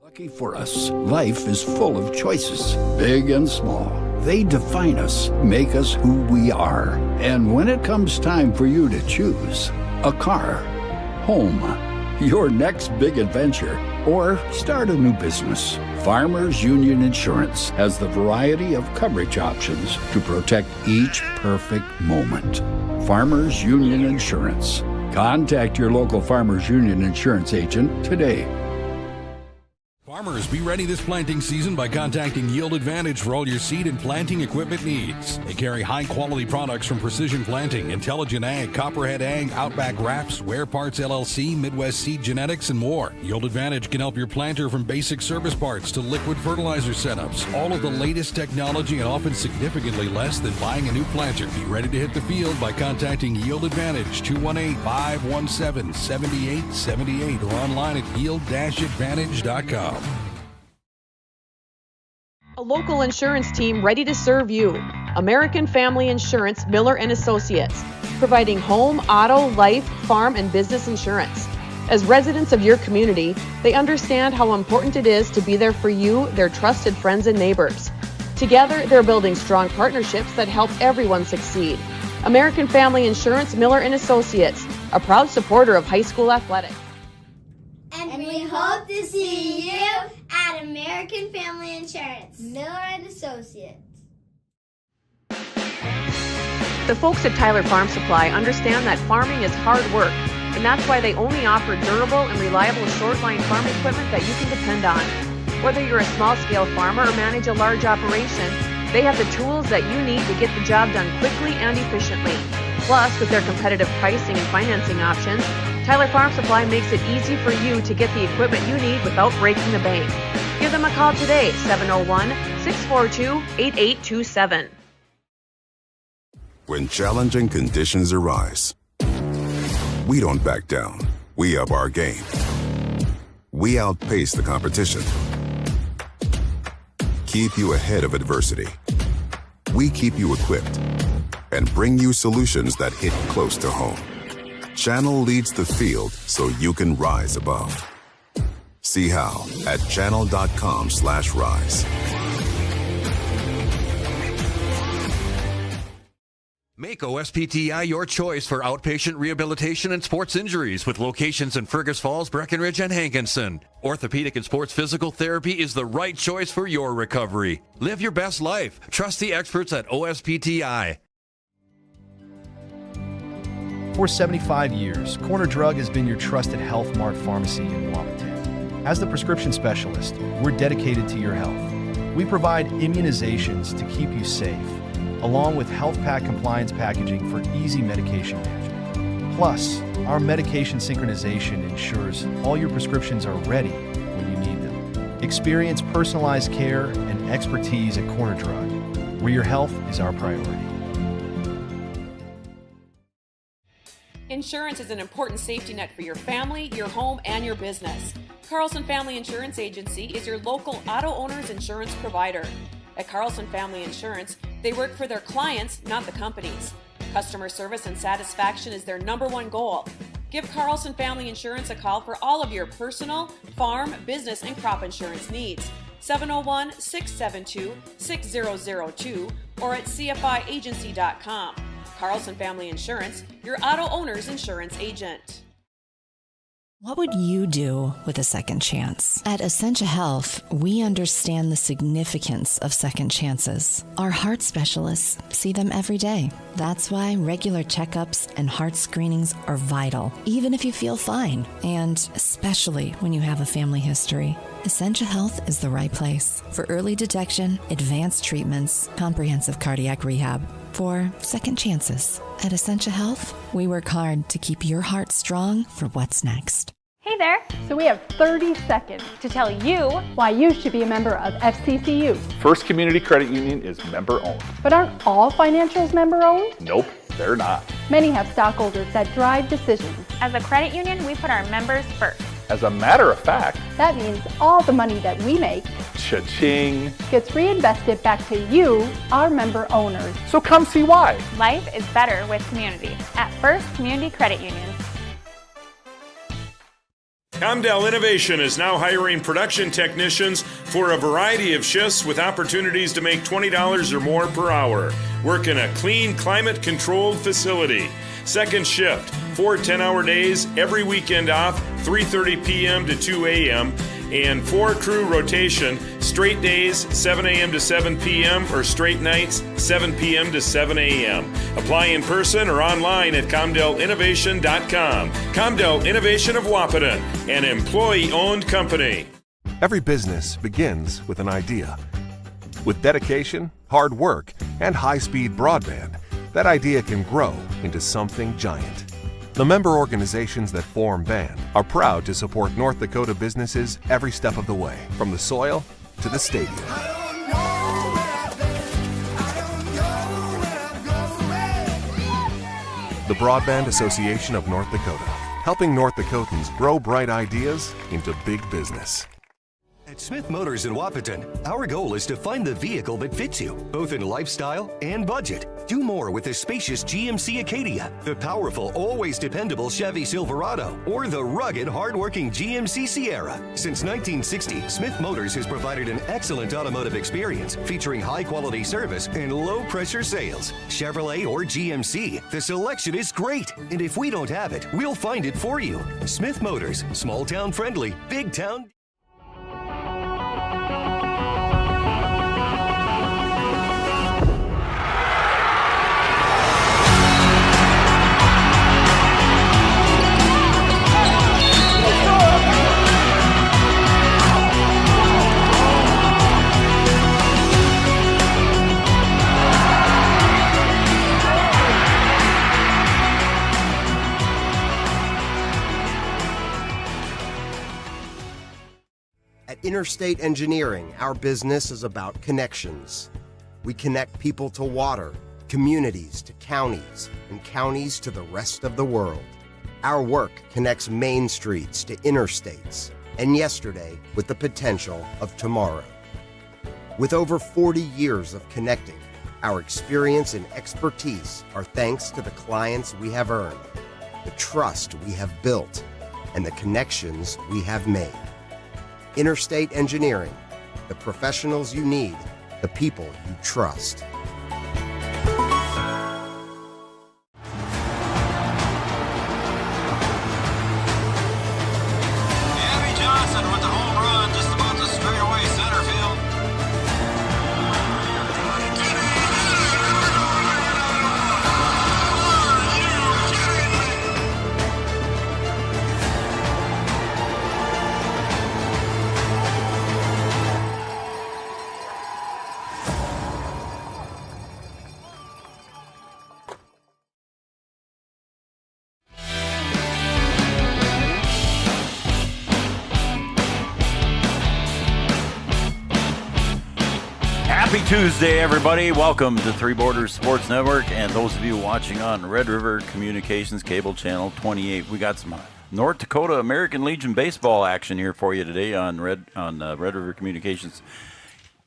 Lucky for us, life is full of choices, big and small. They define us, make us who we are. And when it comes time for you to choose, a car, home, your next big adventure, or start a new business, Farmers Union Insurance has the variety of coverage options to protect each perfect moment. Farmers Union Insurance. Contact your local Farmers Union Insurance agent today. Farmers, be ready this planting season by contacting Yield Advantage for all your seed and planting equipment needs. They carry high-quality products from Precision Planting, Intelligent Ag, Copperhead Ag, Outback Wraps, Ware Parts LLC, Midwest Seed Genetics, and more. Yield Advantage can help your planter from basic service parts to liquid fertilizer setups. All of the latest technology and often significantly less than buying a new planter. Be ready to hit the field by contacting Yield Advantage, 218-517-7878, or online at yield-advantage.com. A local insurance team ready to serve you. American Family Insurance, Miller & Associates, providing home, auto, life, farm, and business insurance. As residents of your community, they understand how important it is to be there for you, their trusted friends and neighbors. Together, they're building strong partnerships that help everyone succeed. American Family Insurance, Miller & Associates, a proud supporter of high school athletics. And we hope to see you at American Family Insurance, Miller & Associates. The folks at Tyler Farm Supply understand that farming is hard work, and that's why they only offer durable and reliable short-line farm equipment that you can depend on. Whether you're a small-scale farmer or manage a large operation, they have the tools that you need to get the job done quickly and efficiently. Plus, with their competitive pricing and financing options, Tyler Farm Supply makes it easy for you to get the equipment you need without breaking the bank. Give them a call today, 701-642-8827. When challenging conditions arise, we don't back down. We up our game. We outpace the competition. Keep you ahead of adversity. We keep you equipped and bring you solutions that hit close to home. Channel leads the field so you can rise above. See how at channel.com/rise. Make OSPTI your choice for outpatient rehabilitation and sports injuries with locations in Fergus Falls, Breckenridge, and Hankinson. Orthopedic and sports physical therapy is the right choice for your recovery. Live your best life. Trust the experts at OSPTI. For 75 years, Corner Drug has been your trusted Health Mart pharmacy in Wahpeton. As the prescription specialist, we're dedicated to your health. We provide immunizations to keep you safe, along with health pack compliance packaging for easy medication management. Plus, our medication synchronization ensures all your prescriptions are ready when you need them. Experience personalized care and expertise at Corner Drug, where your health is our priority. Insurance is an important safety net for your family, your home, and your business. Carlson Family Insurance Agency is your local auto owner's insurance provider. At Carlson Family Insurance, they work for their clients, not the companies. Customer service and satisfaction is their #1 goal. Give Carlson Family Insurance a call for all of your personal, farm, business, and crop insurance needs. 701-672-6002 or at cfiagency.com. Carlson Family Insurance, your auto owner's insurance agent. What would you do with a second chance? At Essentia Health, we understand the significance of second chances. Our heart specialists see them every day. That's why regular checkups and heart screenings are vital, even if you feel fine, and especially when you have a family history. Essentia Health is the right place for early detection, advanced treatments, comprehensive cardiac rehab, for second chances. At Essentia Health, we work hard to keep your heart strong for what's next. Hey there! So we have 30 seconds to tell you why you should be a member of FCCU. First Community Credit Union is member-owned. But aren't all financials member-owned? Nope, they're not. Many have stockholders that drive decisions. As a credit union, we put our members first. As a matter of fact, that means all the money that we make, cha-ching, gets reinvested back to you, our member owners. So come see why. Life is better with community at First Community Credit Union. Comdell Innovation is now hiring production technicians for a variety of shifts with opportunities to make $20 or more per hour. Work in a clean, climate-controlled facility. Second shift, 4 10-hour days, every weekend off, 3:30 p.m. to 2 a.m., and 4-crew rotation, straight days, 7 a.m. to 7 p.m., or straight nights, 7 p.m. to 7 a.m. Apply in person or online at ComdellInnovation.com. Comdell Innovation of Wahpeton, an employee-owned company. Every business begins with an idea. With dedication, hard work, and high-speed broadband, that idea can grow into something giant. The member organizations that form BAND are proud to support North Dakota businesses every step of the way, from the soil to the stadium. The Broadband Association of North Dakota, helping North Dakotans grow bright ideas into big business. At Smith Motors in Wahpeton, our goal is to find the vehicle that fits you, both in lifestyle and budget. Do more with the spacious GMC Acadia, the powerful, always dependable Chevy Silverado, or the rugged, hardworking GMC Sierra. Since 1960, Smith Motors has provided an excellent automotive experience featuring high-quality service and low-pressure sales. Chevrolet or GMC, the selection is great. And if we don't have it, we'll find it for you. Smith Motors, small-town friendly, big-town... Interstate Engineering, our business is about connections. We connect people to water, communities to counties, and counties to the rest of the world. Our work connects main streets to interstates, and yesterday with the potential of tomorrow. With over 40 years of connecting, our experience and expertise are thanks to the clients we have earned, the trust we have built, and the connections we have made. Interstate Engineering, the professionals you need, the people you trust. Johnson with the home run just about the straightaway center field. Happy Tuesday, everybody. Welcome to Three Borders Sports Network, and those of you watching on Red River Communications Cable Channel 28. We got some North Dakota American Legion baseball action here for you today on Red River Communications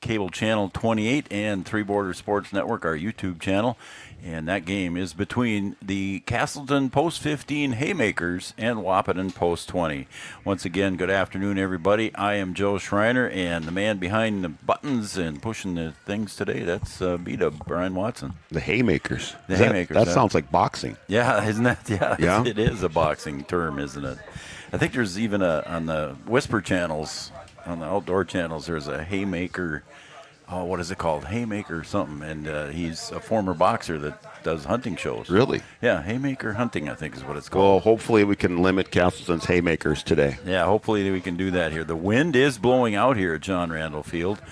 Cable Channel 28 and Three Borders Sports Network, our YouTube channel. And that game is between the Casselton Post 15 Haymakers and Wahpeton Post 20. Once again, good afternoon, everybody. I am Joe Schreiner, and the man behind the buttons and pushing the things today, that's B-Dub, Brian Watson. The Haymakers. The Haymakers. That sounds like boxing. Yeah, isn't that? Yeah. It is a boxing term, isn't it? I think there's even on the Whisper channels, on the outdoor channels, there's a Haymaker. Oh, what is it called? Haymaker something. And he's a former boxer that does hunting shows. Really? Yeah, Haymaker Hunting, I think is what it's called. Well, hopefully we can limit Casselton's Haymakers today. Yeah, hopefully we can do that here. The wind is blowing out here at John Randall Field.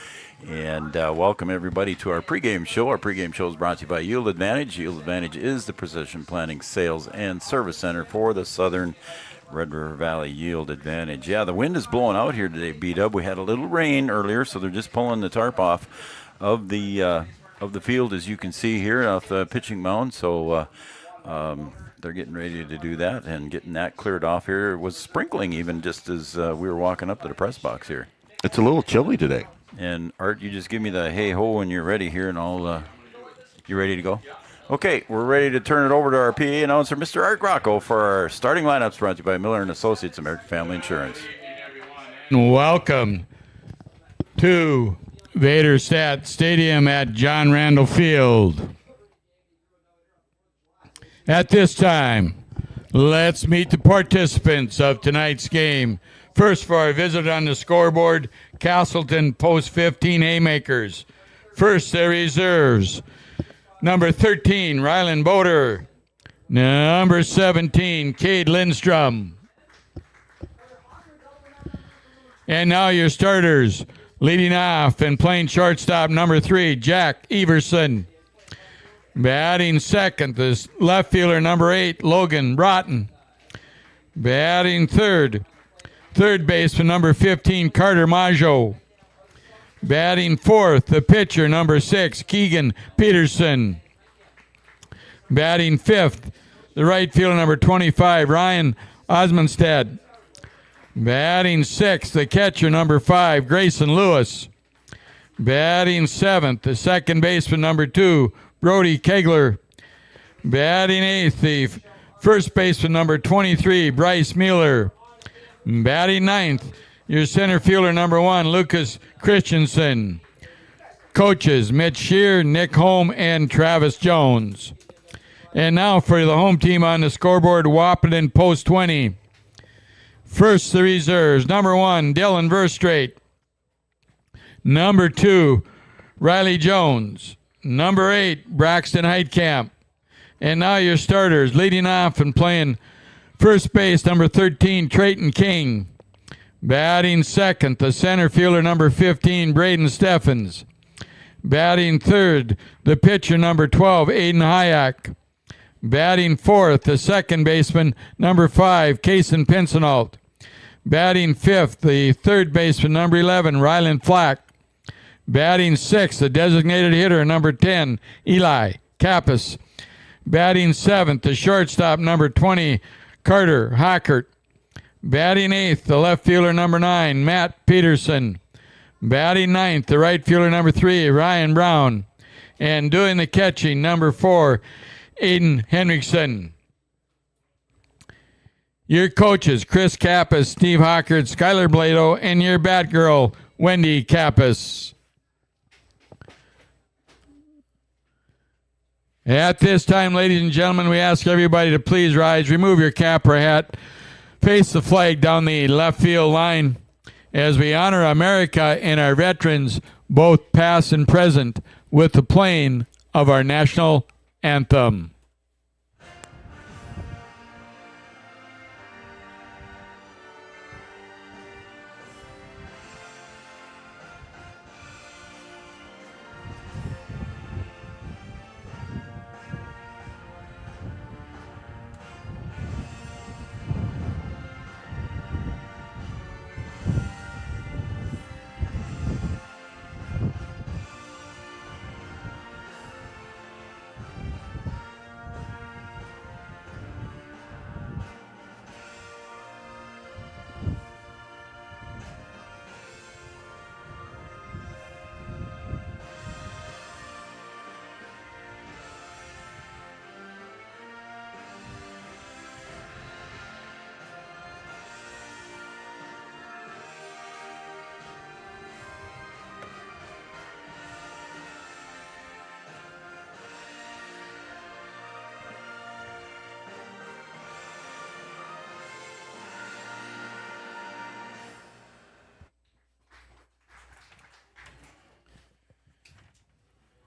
And welcome, everybody, to our pregame show. Our pregame show is brought to you by Yield Advantage. Yield Advantage is the precision planning, sales, and service center for the Southern Red River Valley Yield Advantage. Yeah, the wind is blowing out here today, B-Dub. We had a little rain earlier, so they're just pulling the tarp off of the field, as you can see here, off the pitching mound. So they're getting ready to do that and getting that cleared off here. It was sprinkling even just as we were walking up to the press box here. It's a little chilly today. And, Art, you just give me the hey-ho when you're ready here, and I'll you ready to go? Okay, we're ready to turn it over to our PA announcer, Mr. Art Rocco, for our starting lineups brought to you by Miller & Associates, American Family Insurance. Welcome to Vaderstad Stadium at John Randall Field. At this time, let's meet the participants of tonight's game. First, for our visit on the scoreboard, Casselton Post 15 Haymakers. First, the reserves. Number 13, Ryland Boder. Number 17, Cade Lindstrom. And now your starters. Leading off and playing shortstop, number 3, Jack Everson. Batting second, the left fielder, number 8, Logan Broughton. Batting third baseman, number 15, Carter Maggio. Batting fourth, the pitcher, number 6, Keegan Peterson. Batting fifth, the right fielder, number 25, Ryan Osmondstad. Batting sixth, the catcher, number 5, Grayson Lewis. Batting seventh, the second baseman, number 2, Brody Kegler. Batting eighth, the first baseman, number 23, Bryce Mueller. Batting ninth, your center fielder, number 1, Lucas Christensen. Coaches, Mitch Shear, Nick Holm, and Travis Jones. And now for the home team on the scoreboard, Wahpeton Post 20. First, the reserves. Number 1, Dylan Verstrate. Number 2, Riley Jones. Number 8, Braxton Heitkamp. And now your starters. Leading off and playing first base, number 13, Trayton King. Batting second, the center fielder, number 15, Braden Steffens. Batting third, the pitcher, number 12, Aiden Hayek. Batting fourth, the second baseman, number 5, Kaysen Pinsenalt. Batting fifth, the third baseman, number 11, Ryland Flack. Batting sixth, the designated hitter, number 10, Eli Kappas. Batting seventh, the shortstop, number 20, Carter Hockert. Batting eighth, the left fielder, number 9, Matt Peterson. Batting ninth, the right fielder, number 3, Ryan Brown. And doing the catching, number 4, Aiden Henriksen. Your coaches, Chris Kappas, Steve Hockert, Skylar Blado, and your Batgirl, Wendy Kappas. At this time, ladies and gentlemen, we ask everybody to please rise, remove your cap or hat, face the flag down the left field line as we honor America and our veterans, both past and present, with the playing of our national anthem.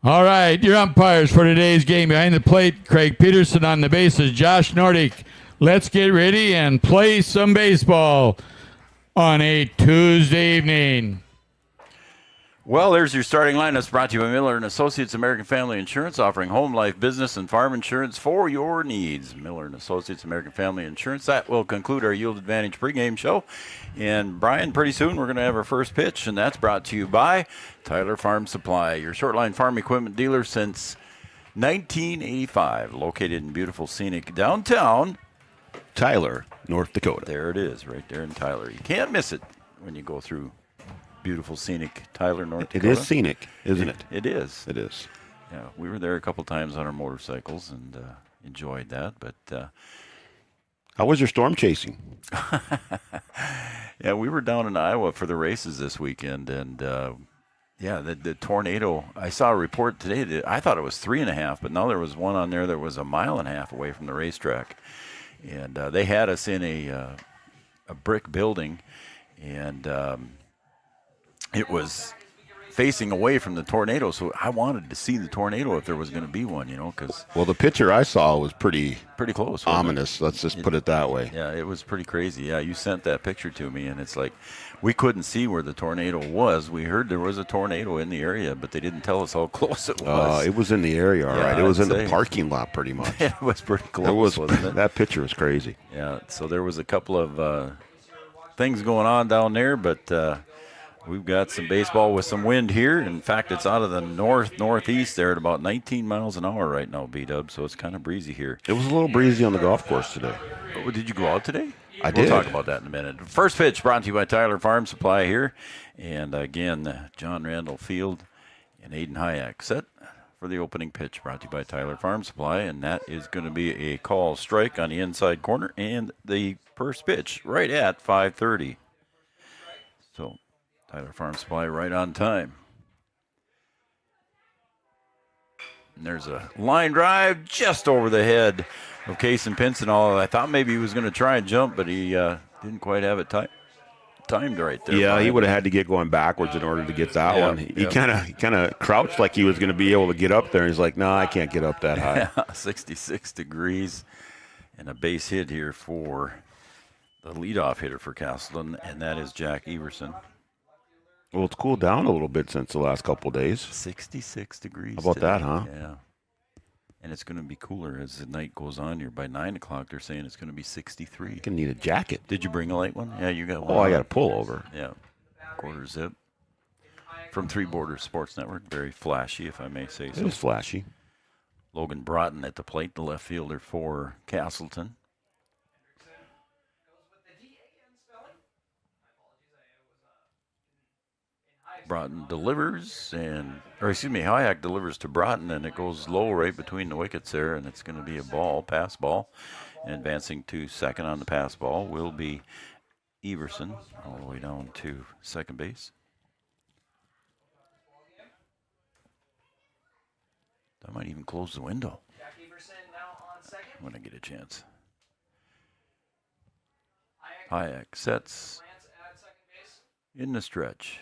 All right, your umpires for today's game. Behind the plate, Craig Peterson. On the bases, Josh Nordic. Let's get ready and play some baseball on a Tuesday evening. Well, there's your starting lineups brought to you by Miller & Associates, American Family Insurance, offering home, life, business, and farm insurance for your needs. Miller & Associates, American Family Insurance. That will conclude our Yield Advantage pregame show. And, Brian, pretty soon we're going to have our first pitch, and that's brought to you by Tyler Farm Supply, your short-line farm equipment dealer since 1985, located in beautiful, scenic downtown Tyler, North Dakota. There it is, right there in Tyler. You can't miss it when you go through beautiful, scenic Tyler, North Dakota. It is scenic, isn't it? It is. It is. Yeah, we were there a couple times on our motorcycles and enjoyed that. But how was your storm chasing? Yeah, we were down in Iowa for the races this weekend, and the tornado. I saw a report today that I thought it was 3.5, but now there was one on there that was 1.5 miles away from the racetrack, and they had us in a brick building, and it was facing away from the tornado, so I wanted to see the tornado if there was going to be one, because the picture I saw was pretty close, ominous. Let's just put it that way. Yeah, it was pretty crazy. Yeah, you sent that picture to me, and it's like we couldn't see where the tornado was. We heard there was a tornado in the area, but they didn't tell us how close it was. It was in the area, all right. It was in the parking lot, pretty much. It was pretty close, wasn't it? That picture was crazy. Yeah, so there was a couple of things going on down there, but we've got some baseball with some wind here. In fact, it's out of the northeast there at about 19 miles an hour right now, B-Dub, so it's kind of breezy here. It was a little breezy on the golf course today. Oh, did you go out today? I did. We'll talk about that in a minute. First pitch brought to you by Tyler Farm Supply here. And again, John Randall Field and Aiden Hayek set for the opening pitch brought to you by Tyler Farm Supply. And that is going to be a call strike on the inside corner and the first pitch right at 5:30. So Tyler Farm Supply right on time. And there's a line drive just over the head of Case and Pinson. I thought maybe he was going to try and jump, but he didn't quite have it timed right there. Yeah, he would have had to get going backwards in order to get that one. He kind of crouched like he was going to be able to get up there. And he's like, no, I can't get up that high. Yeah, 66 degrees and a base hit here for the leadoff hitter for Casselton, and that is Jack Everson. Well, it's cooled down a little bit since the last couple of days. 66 degrees. How about today. that, huh? Yeah. And it's going to be cooler as the night goes on here. By 9 o'clock, they're saying it's going to be 63. You can need a jacket. Did you bring a light one? Yeah, you got one. Oh, I got a pullover. Yeah. Quarter zip. From Three Borders Sports Network. Very flashy, if I may say so. It was flashy. Logan Broughton at the plate, the left fielder for Casselton. Broughton delivers, Hayek delivers to Broughton, and it goes low right between the wickets there, and it's going to be a pass ball. And advancing to second on the pass ball will be Everson, all the way down to second base. I might even close the window when I get a chance. Hayek sets in the stretch.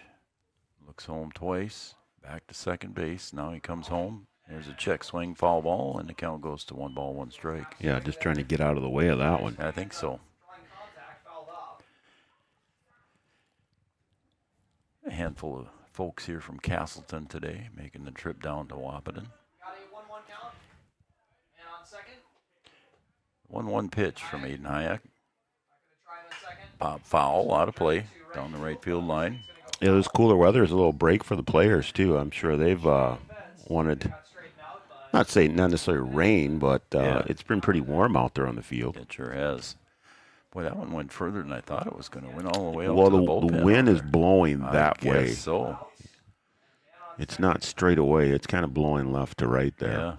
Looks home twice, back to second base. Now he comes home. There's a check swing, foul ball, and the count goes to 1 ball, 1 strike. Yeah, just trying to get out of the way of that one. I think so. A handful of folks here from Casselton today making the trip down to Wahpeton. 1-1 pitch from Aiden Hayek. Pop foul, out of play, down the right field line. Yeah, this cooler weather is a little break for the players, too. I'm sure they've wanted, not necessarily rain, but it's been pretty warm out there on the field. It sure has. Boy, that one went further than I thought it was going to went all the way up to the bullpen. The wind is blowing that way. So. It's not straight away. It's kind of blowing left to right there. Yeah.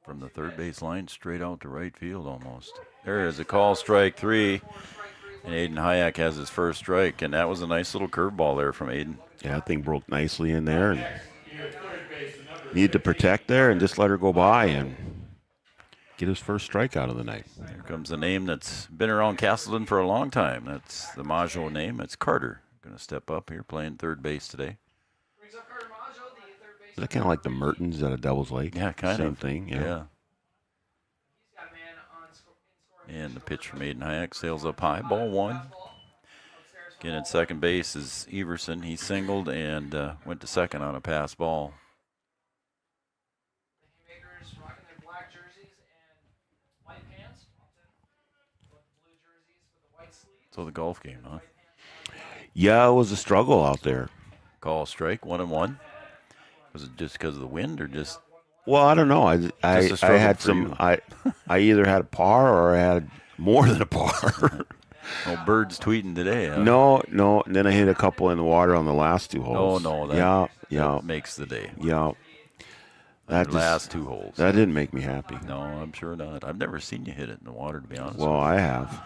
From the third base line straight out to right field almost. There is a call, strike 3. And Aiden Hayek has his first strike, and that was a nice little curveball there from Aiden. Yeah, that thing broke nicely in there. And needed to protect there and just let her go by and get his first strikeout of the night. Here comes a name that's been around Casselton for a long time. That's the Majo name. It's Carter. Going to step up here, playing third base today. Is that kind of like the Mertens at a Devil's Lake? Yeah, kind of. Same thing, yeah. And the pitch from Aiden Hayek sails up high. Ball 1. Again, at second base is Everson. He singled and went to second on a pass ball. So the golf game, huh? Yeah, it was a struggle out there. Call strike, 1-1. Was it just because of the wind or just? Well, I don't know. I had some. I either had a par or I had more than a par. No birds tweeting today. Huh? No. And then I hit a couple in the water on the last 2 holes. Oh no, that makes the day. Yeah. That last 2 holes. That didn't make me happy. No, I'm sure not. I've never seen you hit it in the water, to be honest. Well, I have.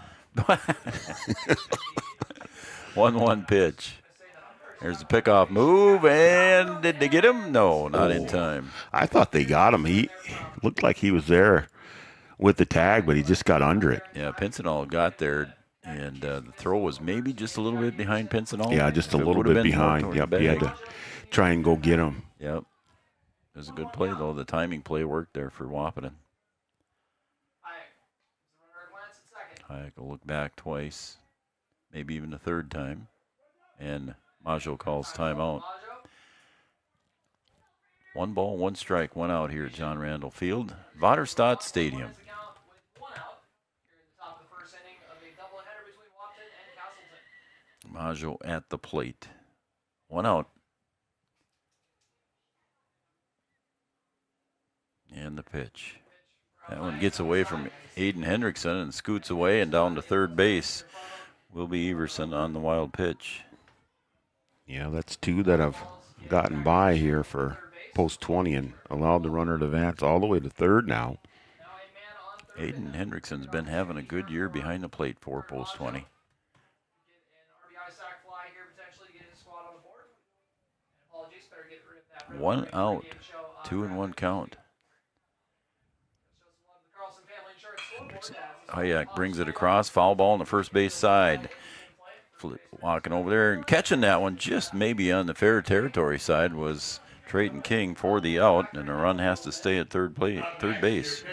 1-1 pitch. There's the pickoff move, and did they get him? No, not in time. I thought they got him. He looked like he was there with the tag, but he just got under it. Yeah, Pincinel got there, and the throw was maybe just a little bit behind Pincinel. Yeah, just a little bit behind. Yep, he had to try and go get him. Yep. It was a good play, though. The timing play worked there for Wahpeton. Hayek will look back twice, maybe even a third time, and Maggio calls timeout. 1 ball, 1 strike, 1 out here at John Randall Field, Vaterstad Stadium. Maggio at the plate. 1 out. And the pitch. That one gets away from Aiden Hendrickson and scoots away and down to third base. Will be Everson on the wild pitch. Yeah, that's 2 that have gotten by here for post 20 and allowed the runner to advance all the way to third now. Aiden Hendrickson's been having a good year behind the plate for post 20. 1 out, 2-1 count. Hayek brings it across, foul ball on the first base side. Walking over there and catching that one just maybe on the fair territory side was Trayton King for the out, and the run has to stay at third base.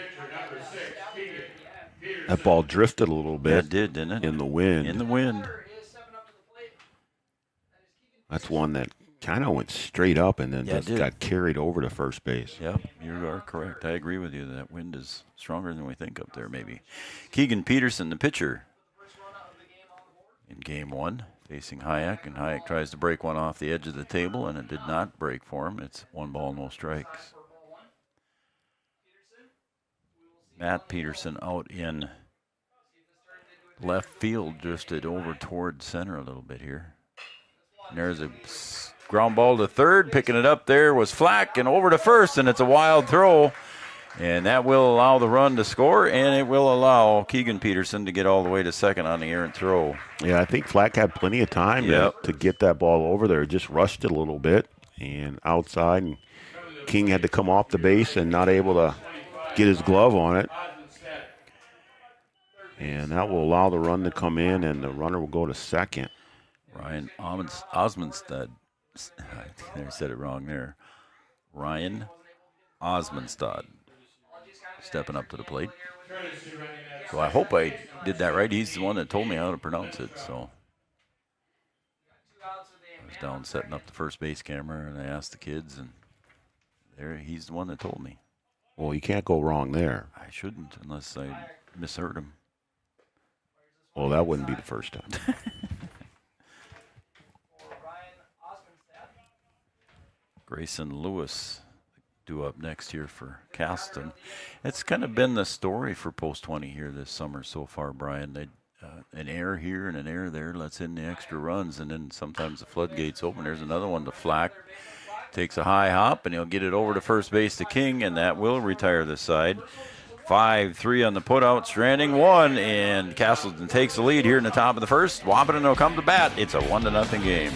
That ball drifted a little bit. Yeah, it did, didn't it? In the wind. In the wind. That's one that kind of went straight up and then just got carried over to first base. Yep, you are correct. I agree with you. That wind is stronger than we think up there, maybe. Keegan Peterson, the pitcher, in game 1, facing Hayek, and Hayek tries to break one off the edge of the table, and it did not break for him. It's 1 ball, no strikes. Matt Peterson out in left field, drifted over toward center a little bit here. And there's a ground ball to third. Picking it up there was Flack, and over to first, and it's a wild throw. And that will allow the run to score, and it will allow Keegan Peterson to get all the way to second on the errant throw. Yeah, I think Flack had plenty of time to get that ball over there. Just rushed it a little bit and outside, and King had to come off the base and not able to get his glove on it. And that will allow the run to come in, and the runner will go to second. Ryan Osmondstad. I said it wrong there. Ryan Osmondstad stepping up to the plate. So I hope I did that right. He's the one that told me how to pronounce it. So I was down setting up the first base camera, and I asked the kids, and there he's the one that told me. Well, you can't go wrong there. I shouldn't unless I misheard him. Well, that wouldn't be the first time. Grayson Lewis due up next here for Casselton. It's kind of been the story for Post 20 here this summer so far, Brian. They, an error here and an error there lets in the extra runs, and then sometimes the floodgates open. There's another one to Flack. Takes a high hop, and he'll get it over to first base to King, and that will retire this side. 5-3 on the putout, stranding 1, and Casselton takes the lead here in the top of the first. Wahpeton will come to bat. It's a 1-0 game.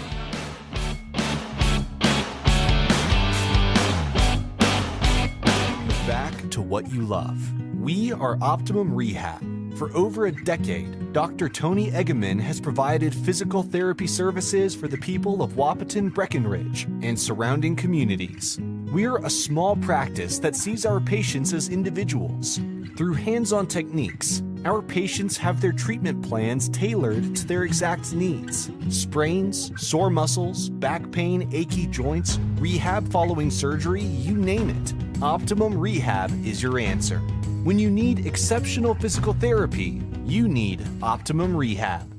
Back to what you love. We are Optimum Rehab. For over a decade, Dr. Tony Eggeman has provided physical therapy services for the people of Wahpeton, Breckenridge, and surrounding communities. We're a small practice that sees our patients as individuals. Through hands-on techniques, our patients have their treatment plans tailored to their exact needs. Sprains, sore muscles, back pain, achy joints, rehab following surgery, you name it. Optimum Rehab is your answer. When you need exceptional physical therapy, you need Optimum Rehab.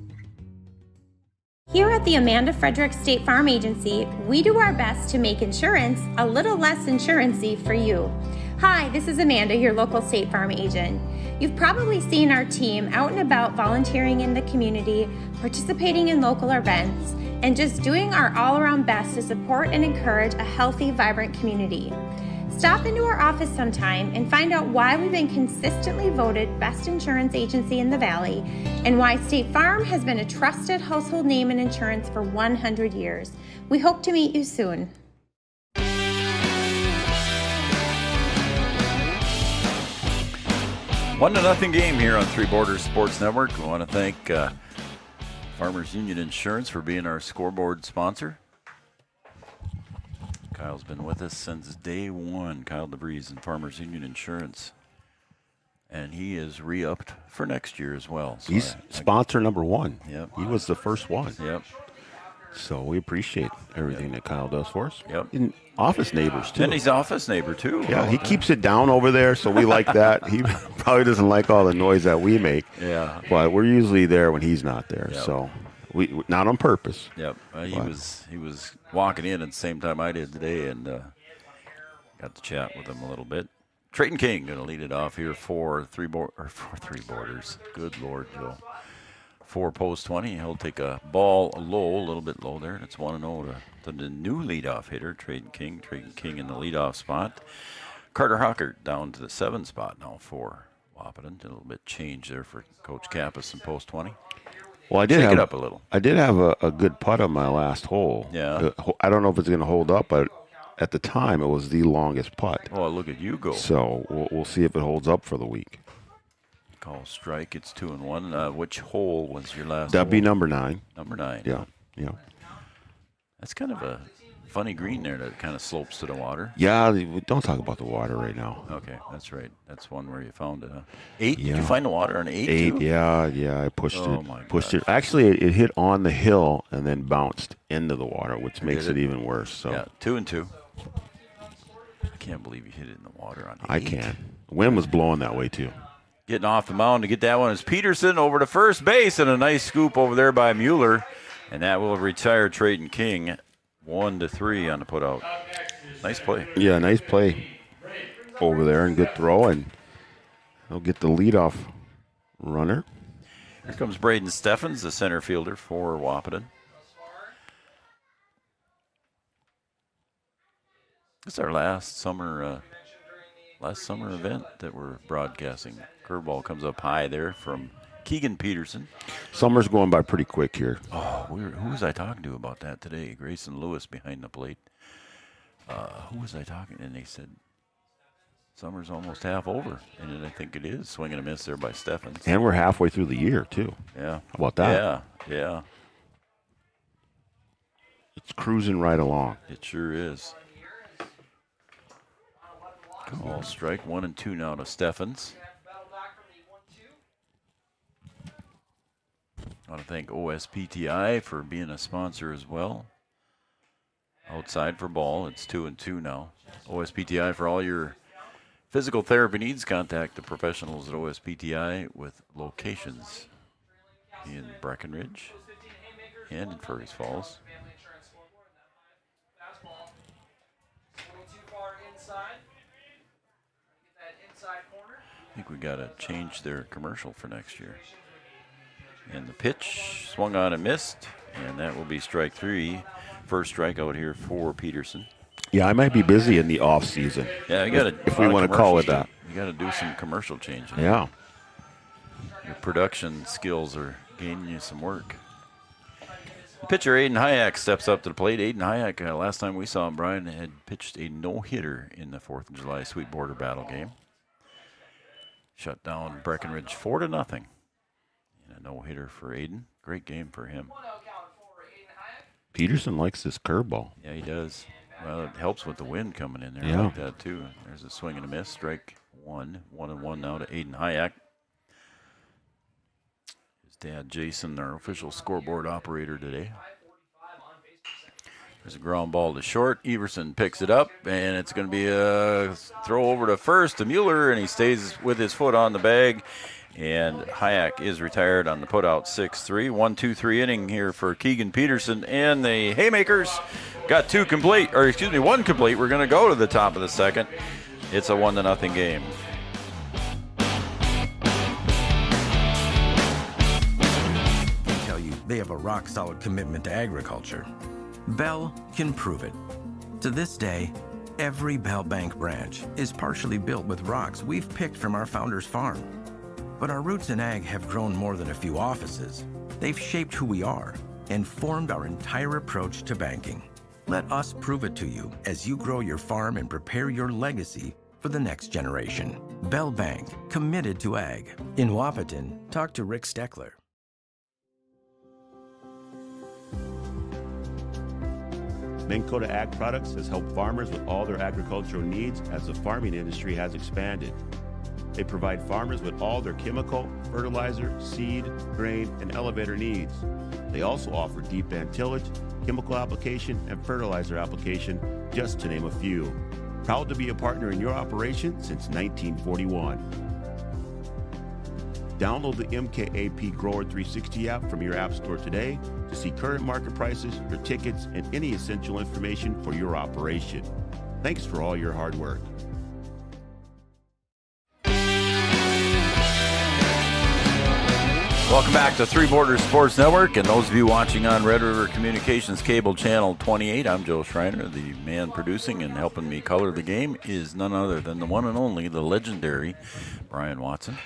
Here at the Amanda Frederick State Farm Agency, we do our best to make insurance a little less insurance-y for you. Hi, this is Amanda, your local State Farm agent. You've probably seen our team out and about volunteering in the community, participating in local events, and just doing our all-around best to support and encourage a healthy, vibrant community. Stop into our office sometime and find out why we've been consistently voted best insurance agency in the Valley and why State Farm has been a trusted household name in insurance for 100 years. We hope to meet you soon. 1-0 game here on Three Borders Sports Network. We want to thank Farmers Union Insurance for being our scoreboard sponsor. Kyle's been with us since day one. Kyle DeVries and Farmers Union Insurance. And he is re-upped for next year as well. So He's sponsor number one. Yep. He was the first one. Yep. So we appreciate everything that Kyle does for us. Yep. And office neighbors, too. And he's office neighbor, too. Yeah, he keeps it down over there, so we like that. He probably doesn't like all the noise that we make. Yeah. But we're usually there when he's not there. Yep. So we not on purpose. Yep. He was walking in at the same time I did today, and got to chat with him a little bit. Trayton King going to lead it off here for Three Borders. Good Lord, Joe. 4 post 20. He'll take a ball low, a little bit low there. And it's 1-0 to the new leadoff hitter, Trayton King. Trayton King in the leadoff spot. Carter Hockert down to the 7 spot now for Wahpeton. A little bit change there for Coach Kappas in post 20. Well, I did Shake have it up a little. I did have a good putt on my last hole. Yeah. I don't know if it's going to hold up, but at the time it was the longest putt. Oh, look at you go. So we'll see if it holds up for the week. Call strike. It's 2-1. Which hole was your last That'd be hole? number 9. Number 9. Yeah. That's kind of a funny green there that kind of slopes to the water. Yeah, don't talk about the water right now. Okay, that's right. That's one where you found it. Huh? 8? Yeah. Did you find the water on 8? 8, too? yeah. I pushed Oh, it. my Pushed gosh. it. Actually, it hit on the hill and then bounced into the water, which makes Did it it? even worse. So Yeah, 2-2. I can't believe you hit it in the water on 8. I can. Wind was blowing that way too. Getting off the mound to get that one is Peterson over to first base, and a nice scoop over there by Mueller, and that will retire Trayton King 1-3 on the putout. Nice play. Yeah, nice play over there and good throw, and he'll get the leadoff runner. Here comes Braden Steffens, the center fielder for Wahpeton. This is our last summer event that we're broadcasting. Curveball comes up high there from Keegan Peterson. Summer's going by pretty quick here. Oh, who was I talking to about that today? Grayson Lewis behind the plate. Who was I talking to? And they said, summer's almost half over. And I think it is. Swing and a miss there by Steffens. And we're halfway through the year, too. Yeah. How about that? Yeah. It's cruising right along. It sure is. Call strike 1-2 now to Steffens. I want to thank OSPTI for being a sponsor as well. Outside for ball, it's 2-2 now. OSPTI for all your physical therapy needs. Contact the professionals at OSPTI with locations in Breckenridge and in Fergus Falls. I think we got to change their commercial for next year. And the pitch swung on and missed, and that will be strike 3. First strikeout here for Peterson. Yeah, I might be busy in the off season. Yeah, you got to. If we want to call it that. You got to do some commercial changing. Yeah. Your production skills are gaining you some work. The pitcher Aiden Hayek steps up to the plate. Aiden Hayek, last time we saw him, Brian, had pitched a no-hitter in the 4th of July Sweet Border Battle game. Shut down Breckenridge 4-0. And a no-hitter for Aiden. Great game for him. Peterson likes this curveball. Yeah, he does. Well, it helps with the wind coming in there. Yeah. I like that, too. There's a swing and a miss. Strike 1. 1-1 now to Aiden Hayek. His dad, Jason, our official scoreboard operator today. There's a ground ball to short. Everson picks it up, and it's going to be a throw over to first to Mueller, and he stays with his foot on the bag. And Hayek is retired on the putout 6-3. 1-2-3 inning here for Keegan Peterson. And the Haymakers got one complete. We're going to go to the top of the second. It's a 1-0 game. I tell you, they have a rock-solid commitment to agriculture. Bell can prove it. To this day, Every Bell Bank branch is partially built with rocks we've picked from our founder's farm. But our roots in ag have grown more than a few offices. They've shaped who we are and formed our entire approach to banking. Let us prove it to you as you grow your farm and prepare your legacy for the next generation. Bell Bank, committed to ag. In Wahpeton, talk to Rick Steckler. Minn Kota Ag Products has helped farmers with all their agricultural needs as the farming industry has expanded. They provide farmers with all their chemical, fertilizer, seed, grain, and elevator needs. They also offer deep band tillage, chemical application, and fertilizer application, just to name a few. Proud to be a partner in your operation since 1941. Download the MKAP Grower 360 app from your app store today to see current market prices, your tickets, and any essential information for your operation. Thanks for all your hard work. Welcome back to Three Borders Sports Network, and those of you watching on Red River Communications Cable Channel 28, I'm Joe Schreiner. The man producing and helping me color the game is none other than the one and only, the legendary Brian Watson.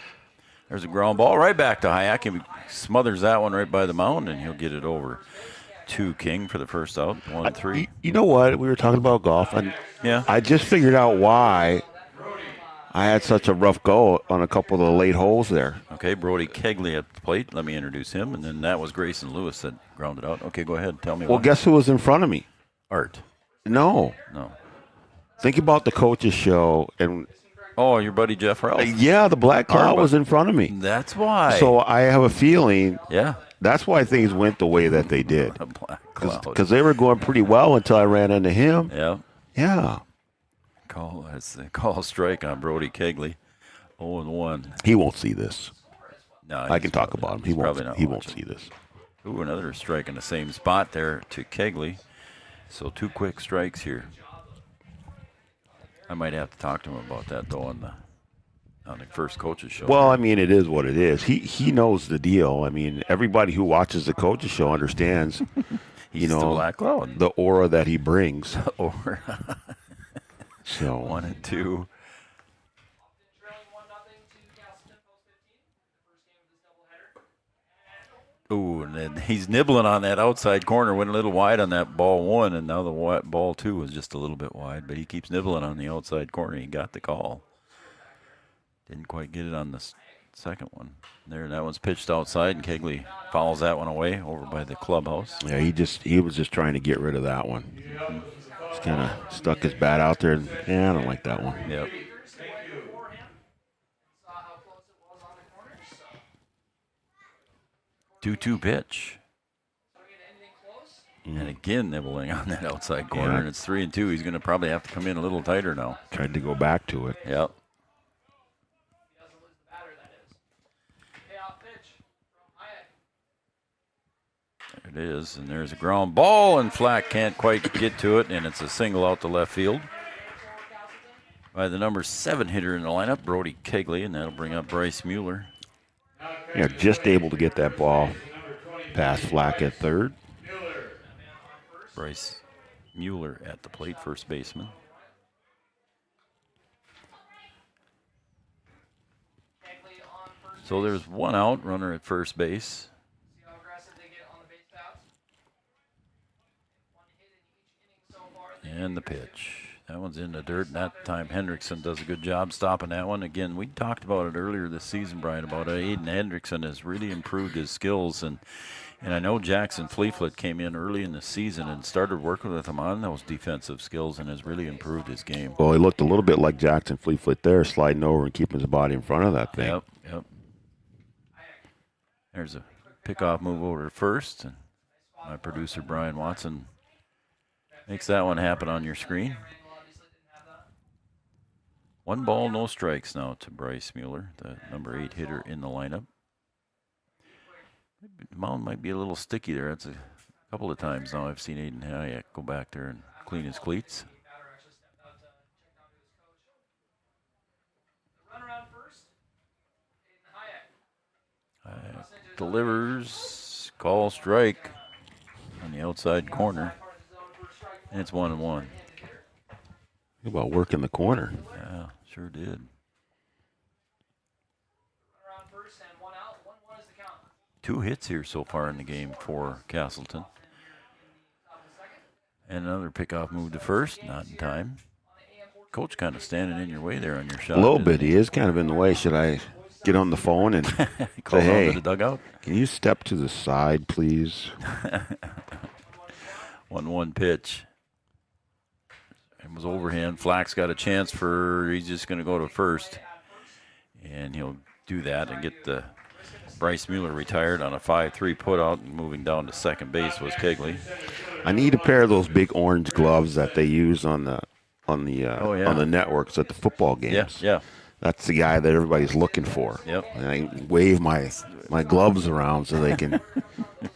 There's a ground ball right back to Hayek, and he smothers that one right by the mound, and he'll get it over to King for the first out, 1-3. You know what? We were talking about golf, and yeah, I just figured out why I had such a rough go on a couple of the late holes there. Okay, Brody Kegley at the plate. Let me introduce him, and then that was Grayson Lewis that grounded out. Okay, go ahead. Tell me Well, why. guess who was in front of me? Art. No. Think about the coach's show and. Oh, your buddy Jeff Ralph. Yeah, the black cloud was in front of me. That's why. So I have a feeling. Yeah. That's why things went the way that they did. A black cloud. Because they were going pretty well until I ran into him. Yeah. Yeah. That's the call strike on Brody Kegley. 0-1. He won't see this. No, I can talk about him. He won't see this. Ooh, another strike in the same spot there to Kegley. So 2 quick strikes here. I might have to talk to him about that though on the first coach's show. Well, I mean, it is what it is. He knows the deal. I mean, everybody who watches the coach's show understands. He's the black cloud. The aura that he brings. Aura. So 1-2. Ooh, and then he's nibbling on that outside corner. Went a little wide on that ball 1, and now the ball 2 was just a little bit wide. But he keeps nibbling on the outside corner. He got the call. Didn't quite get it on the second one. There, that one's pitched outside, and Kegley fouls that one away over by the clubhouse. Yeah, he was just trying to get rid of that one. Just kind of stuck his bat out there. Yeah, I don't like that one. Yep. 2-2 pitch. And again, nibbling on that outside corner, and it's 3-2. He's going to probably have to come in a little tighter now. Tried to go back to it. Yep. There it is, and there's a ground ball, and Flack can't quite get to it, and it's a single out to left field by the number 7 hitter in the lineup, Brody Kegley, and that'll bring up Bryce Mueller. Yeah, just able to get that ball past Flack at third. Bryce Mueller at the plate, first baseman. So there's one out, runner at first base. And the pitch. That one's in the dirt, and that time Hendrickson does a good job stopping that one. Again, we talked about it earlier this season, Brian, about Aiden Hendrickson has really improved his skills. And I know Jackson Fleeflet came in early in the season and started working with him on those defensive skills and has really improved his game. Well, he looked a little bit like Jackson Fleeflet there, sliding over and keeping his body in front of that thing. Yep. There's a pickoff move over to first, and my producer, Brian Watson, makes that one happen on your screen. 1 ball, no strikes now to Bryce Mueller, the number 8 hitter in the lineup. The mound might be a little sticky there. That's a couple of times now I've seen Aiden Hayek go back there and clean his cleats. Delivers, call strike on the outside corner. And it's 1-1. About working the corner. Yeah, sure did. Two hits here so far in the game for Casselton. And another pickoff move to first, not in time. Coach kind of standing in your way there on your shot. A little bit. He is kind of in the way. Should I get on the phone and say, hey, to the dugout? Can you step to the side, please? 1-1 pitch. It was overhand. Flack's got a chance he's just going to go to first. And he'll do that and get the Bryce Mueller retired on a 5-3 putout, and moving down to second base was Kegley. I need a pair of those big orange gloves that they use on the networks at the football games. Yeah. That's the guy that everybody's looking for. Yep. And I wave my gloves around so they can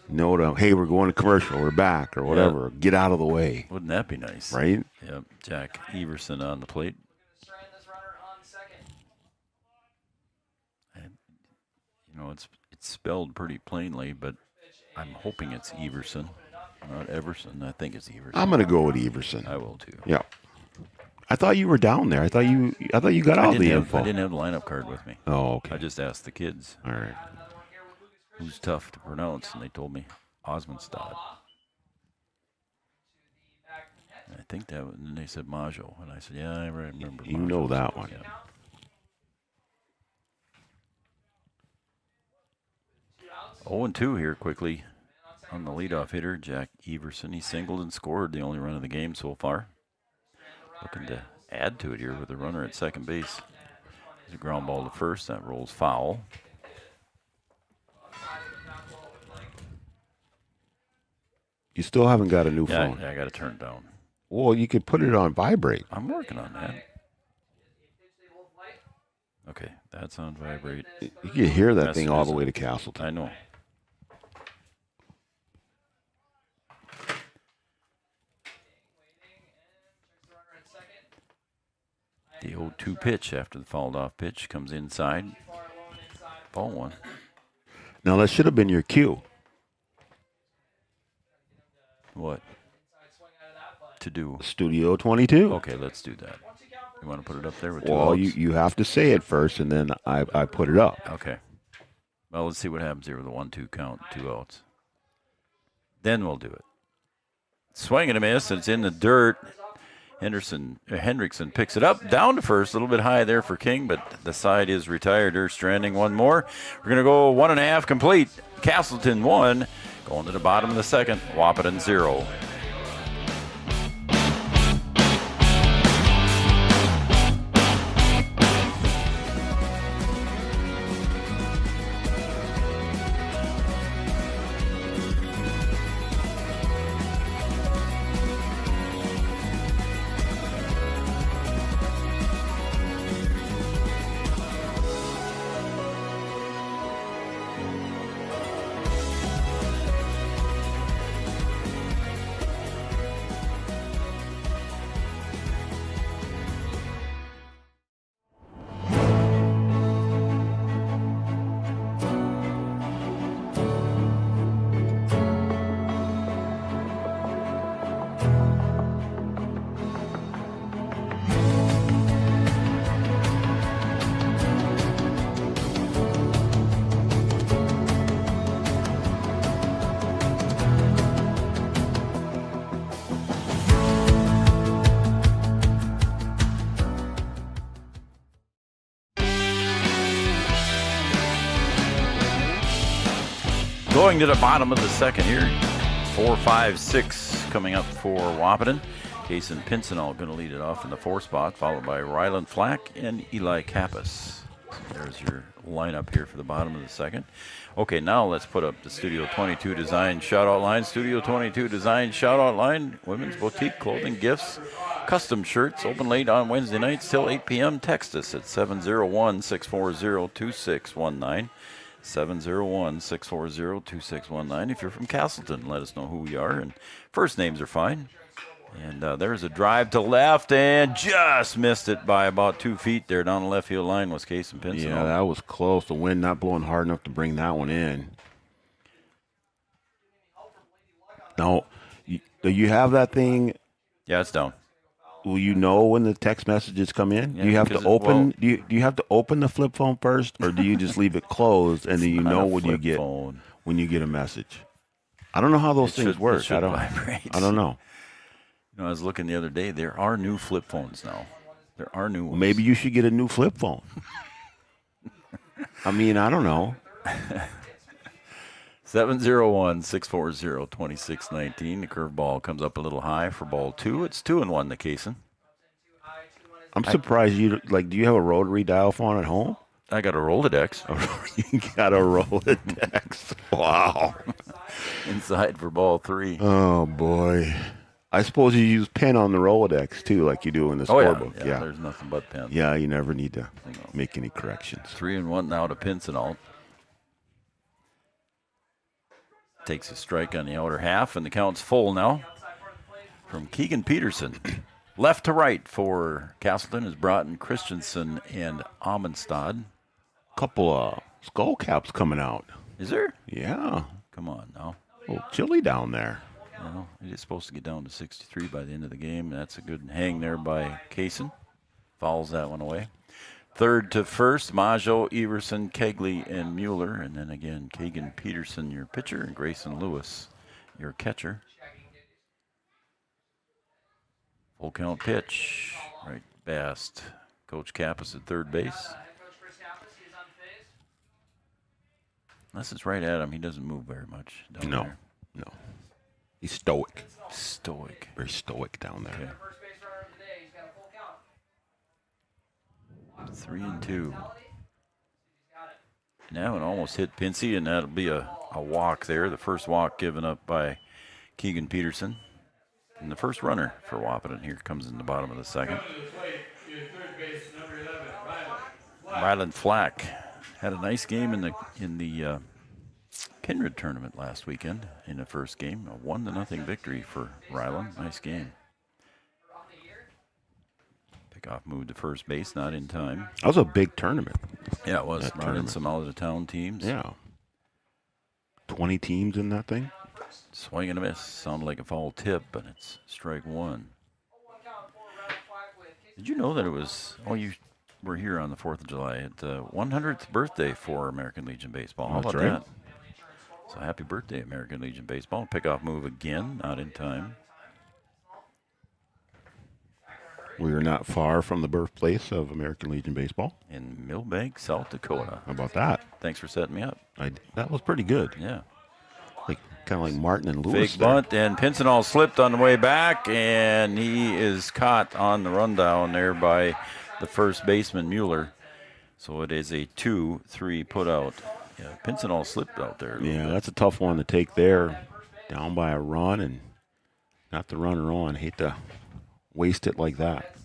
know hey, we're going to commercial, we're back, or whatever. Yep. Get out of the way. Wouldn't that be nice? Right? Yep. Jack Everson on the plate. It's spelled pretty plainly, but I'm hoping it's Everson, not Everson. I think it's Everson. I'm going to go with Everson. I will too. Yeah. I thought you were down there. I thought you got all the info. I didn't have the lineup card with me. Oh, okay. I just asked the kids. All right. Who's tough to pronounce, and they told me Osmondstad. I think that, and they said Majo, and I said, yeah, I remember. You know that one. Yeah. 0-2 here quickly on the leadoff hitter, Jack Everson. He singled and scored the only run of the game so far. Looking to add to it here with a runner at second base. There's a ground ball to first. That rolls foul. You still haven't got a new phone. Yeah, I got to turn it down. Well, you could put it on vibrate. I'm working on that. Okay, that's on vibrate. You can hear that thing all the way to Casselton. I know. The 0-2 pitch after the fouled off pitch comes inside. Ball one. Now, that should have been your cue. What? To do? Studio 22. Okay, let's do that. You want to put it up there with two outs? You have to say it first, and then I put it up. Okay. Well, let's see what happens here with a 1-2 count, 2 outs. Then we'll do it. Swing and a miss. It's in the dirt. Hendrickson picks it up, down to first, a little bit high there for King, but the side is retired. They're stranding one more. We're going to go 1.5 complete. Casselton 1, going to the bottom of the second. Wahpeton 0. Going to the bottom of the second here. 4, 5, 6 coming up for Wahpeton. Kason Pincinel going to lead it off in the 4 spot, followed by Ryland Flack and Eli Kappas. There's your lineup here for the bottom of the second. Okay, now let's put up the Studio 22 Design Shoutout Line. Studio 22 Design Shoutout Line. Women's boutique clothing, gifts, custom shirts. Open late on Wednesday nights till 8 p.m. Text us at 701-640-2619. 701-640-2619. If you're from Casselton, let us know who we are. And first names are fine. And there's a drive to left and just missed it by about 2 feet there down the left field line was Kason Pincinel. Yeah, that was close. The wind not blowing hard enough to bring that one in. Now, do you have that thing? Yeah, it's down. will you know when the text messages come in? Yeah, do you have to open? Do you have to open the flip phone first, or do you just leave it closed and then you know when you get a message? I don't know how those things work. It should vibrate. I don't know. You know, I was looking the other day. There are new flip phones now. There are new ones. Maybe you should get a new flip phone. I mean, I don't know. 701-640-2619. The curveball comes up a little high for ball 2. It's 2-1 to Casson. I'm surprised you do you have a rotary dial phone at home? I got a Rolodex. You got a Rolodex. Wow. Inside for ball 3. Oh boy. I suppose you use pen on the Rolodex too, like you do in the scorebook. Yeah, there's nothing but pen. Yeah, you never need to make any corrections. 3-1 now to Pincinel. Takes a strike on the outer half, and the count's full now. From Keegan Peterson. Left to right for Casselton is Broughton, Christensen, and Amundstad. Couple of skull caps coming out. Is there? Yeah. Come on now. A little chilly down there. Well, it is supposed to get down to 63 by the end of the game. That's a good hang there by Kaysen. Fouls that one away. Third to first, Maggio, Everson, Kegley, and Mueller. And then again, Keegan Peterson, your pitcher, and Grayson Lewis, your catcher. Full count pitch. Right, Bast. Coach Kappas at third base. Unless it's right at him, he doesn't move very much down there. No. He's stoic. Stoic. Very stoic down there. Okay. 3-2. Now it almost hit Pinsey, and that'll be a walk there. The first walk given up by Keegan Peterson. And the first runner for Wahpeton here comes in the bottom of the second. Ryland Flack had a nice game in the Kindred tournament last weekend in the first game. A 1-0 victory for Ryland. Nice game. Pickoff moved to first base, not in time. That was a big tournament. Yeah, it was. Brought in some out-of-town teams. Yeah. 20 teams in that thing. Swing and a miss. Sounded like a foul tip, but it's strike one. Did you know that it was, you were here on the 4th of July, at the 100th birthday for American Legion Baseball. How about that? So happy birthday, American Legion Baseball. Pickoff move again, not in time. We are not far from the birthplace of American Legion Baseball. In Millbank, South Dakota. How about that? Thanks for setting me up. That was pretty good. Yeah. Kind of like Martin and Lewis. Fake bunt, and Pincinel slipped on the way back, and he is caught on the rundown there by the first baseman, Mueller. So it is a 2-3 put out. Yeah, Pincinel slipped out there. Yeah, that's a tough one to take there. Down by a run and got the runner on. Hate to waste it like that.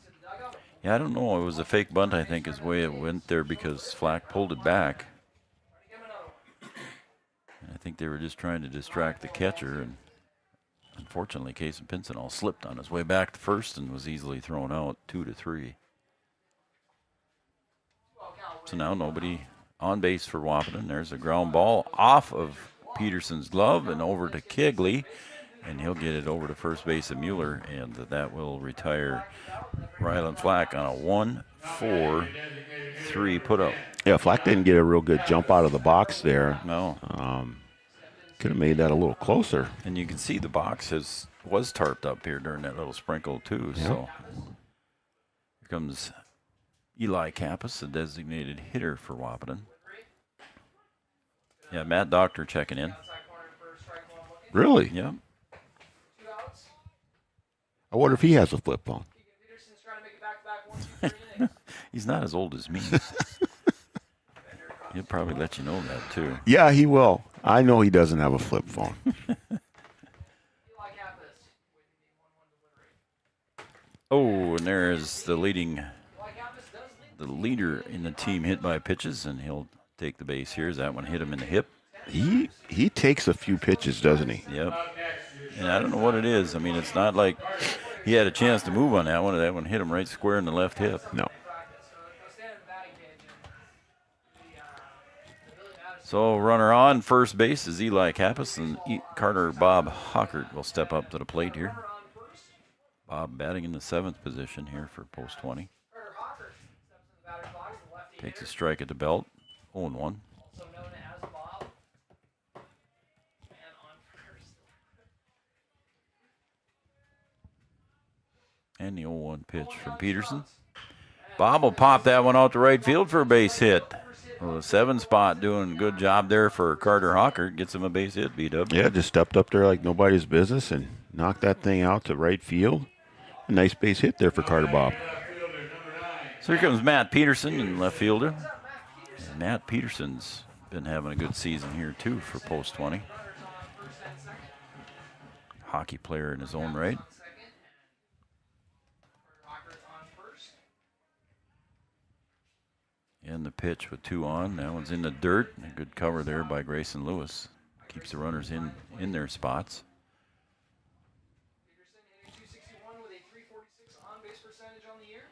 Yeah, I don't know. It was a fake bunt, I think, is the way it went there because Flack pulled it back. I think they were just trying to distract the catcher, and unfortunately, Casey Pincinel slipped on his way back to first and was easily thrown out 2-3. So now nobody on base for Wahpeton. There's a ground ball off of Peterson's glove and over to Kegley, and he'll get it over to first base of Mueller, and that will retire Ryland Flack on a 1-4-3 put-up. Yeah, Flack didn't get a real good jump out of the box there. No. Could have made that a little closer. And you can see the box was tarped up here during that little sprinkle, too. Yeah. So here comes Eli Kappas, the designated hitter for Wahpeton. Yeah, Matt Doctor checking in. Really? Yeah. I wonder if he has a flip phone. He's not as old as me. He'll probably let you know that, too. Yeah, he will. I know he doesn't have a flip phone. Oh, and there is the leader in the team hit by pitches, and he'll take the base here. Is that one hit him in the hip? He takes a few pitches, doesn't he? Yep. And I don't know what it is. I mean, it's not like he had a chance to move on that one. That one hit him right square in the left hip. No. So runner on first base is Eli Kappas, and Carter Bob Hockert will step up to the plate here. Bob batting in the 7th position here for post 20. Takes a strike at the belt. 0-1. And the 0-1 pitch from Peterson. Bob will pop that one out to right field for a base hit. Well, the 7 spot doing a good job there for Carter Hawker. Gets him a base hit, B-Dub. Yeah, just stepped up there like nobody's business and knocked that thing out to right field. A nice base hit there for Carter Bob. So here comes Matt Peterson in left fielder. And Matt Peterson's been having a good season here, too, for post 20. Hockey player in his own right. And the pitch with 2 on. That one's in the dirt. A good cover there by Grayson Lewis. Keeps the runners in their spots. Peterson hitting 261 with a 346 on-base percentage on the year.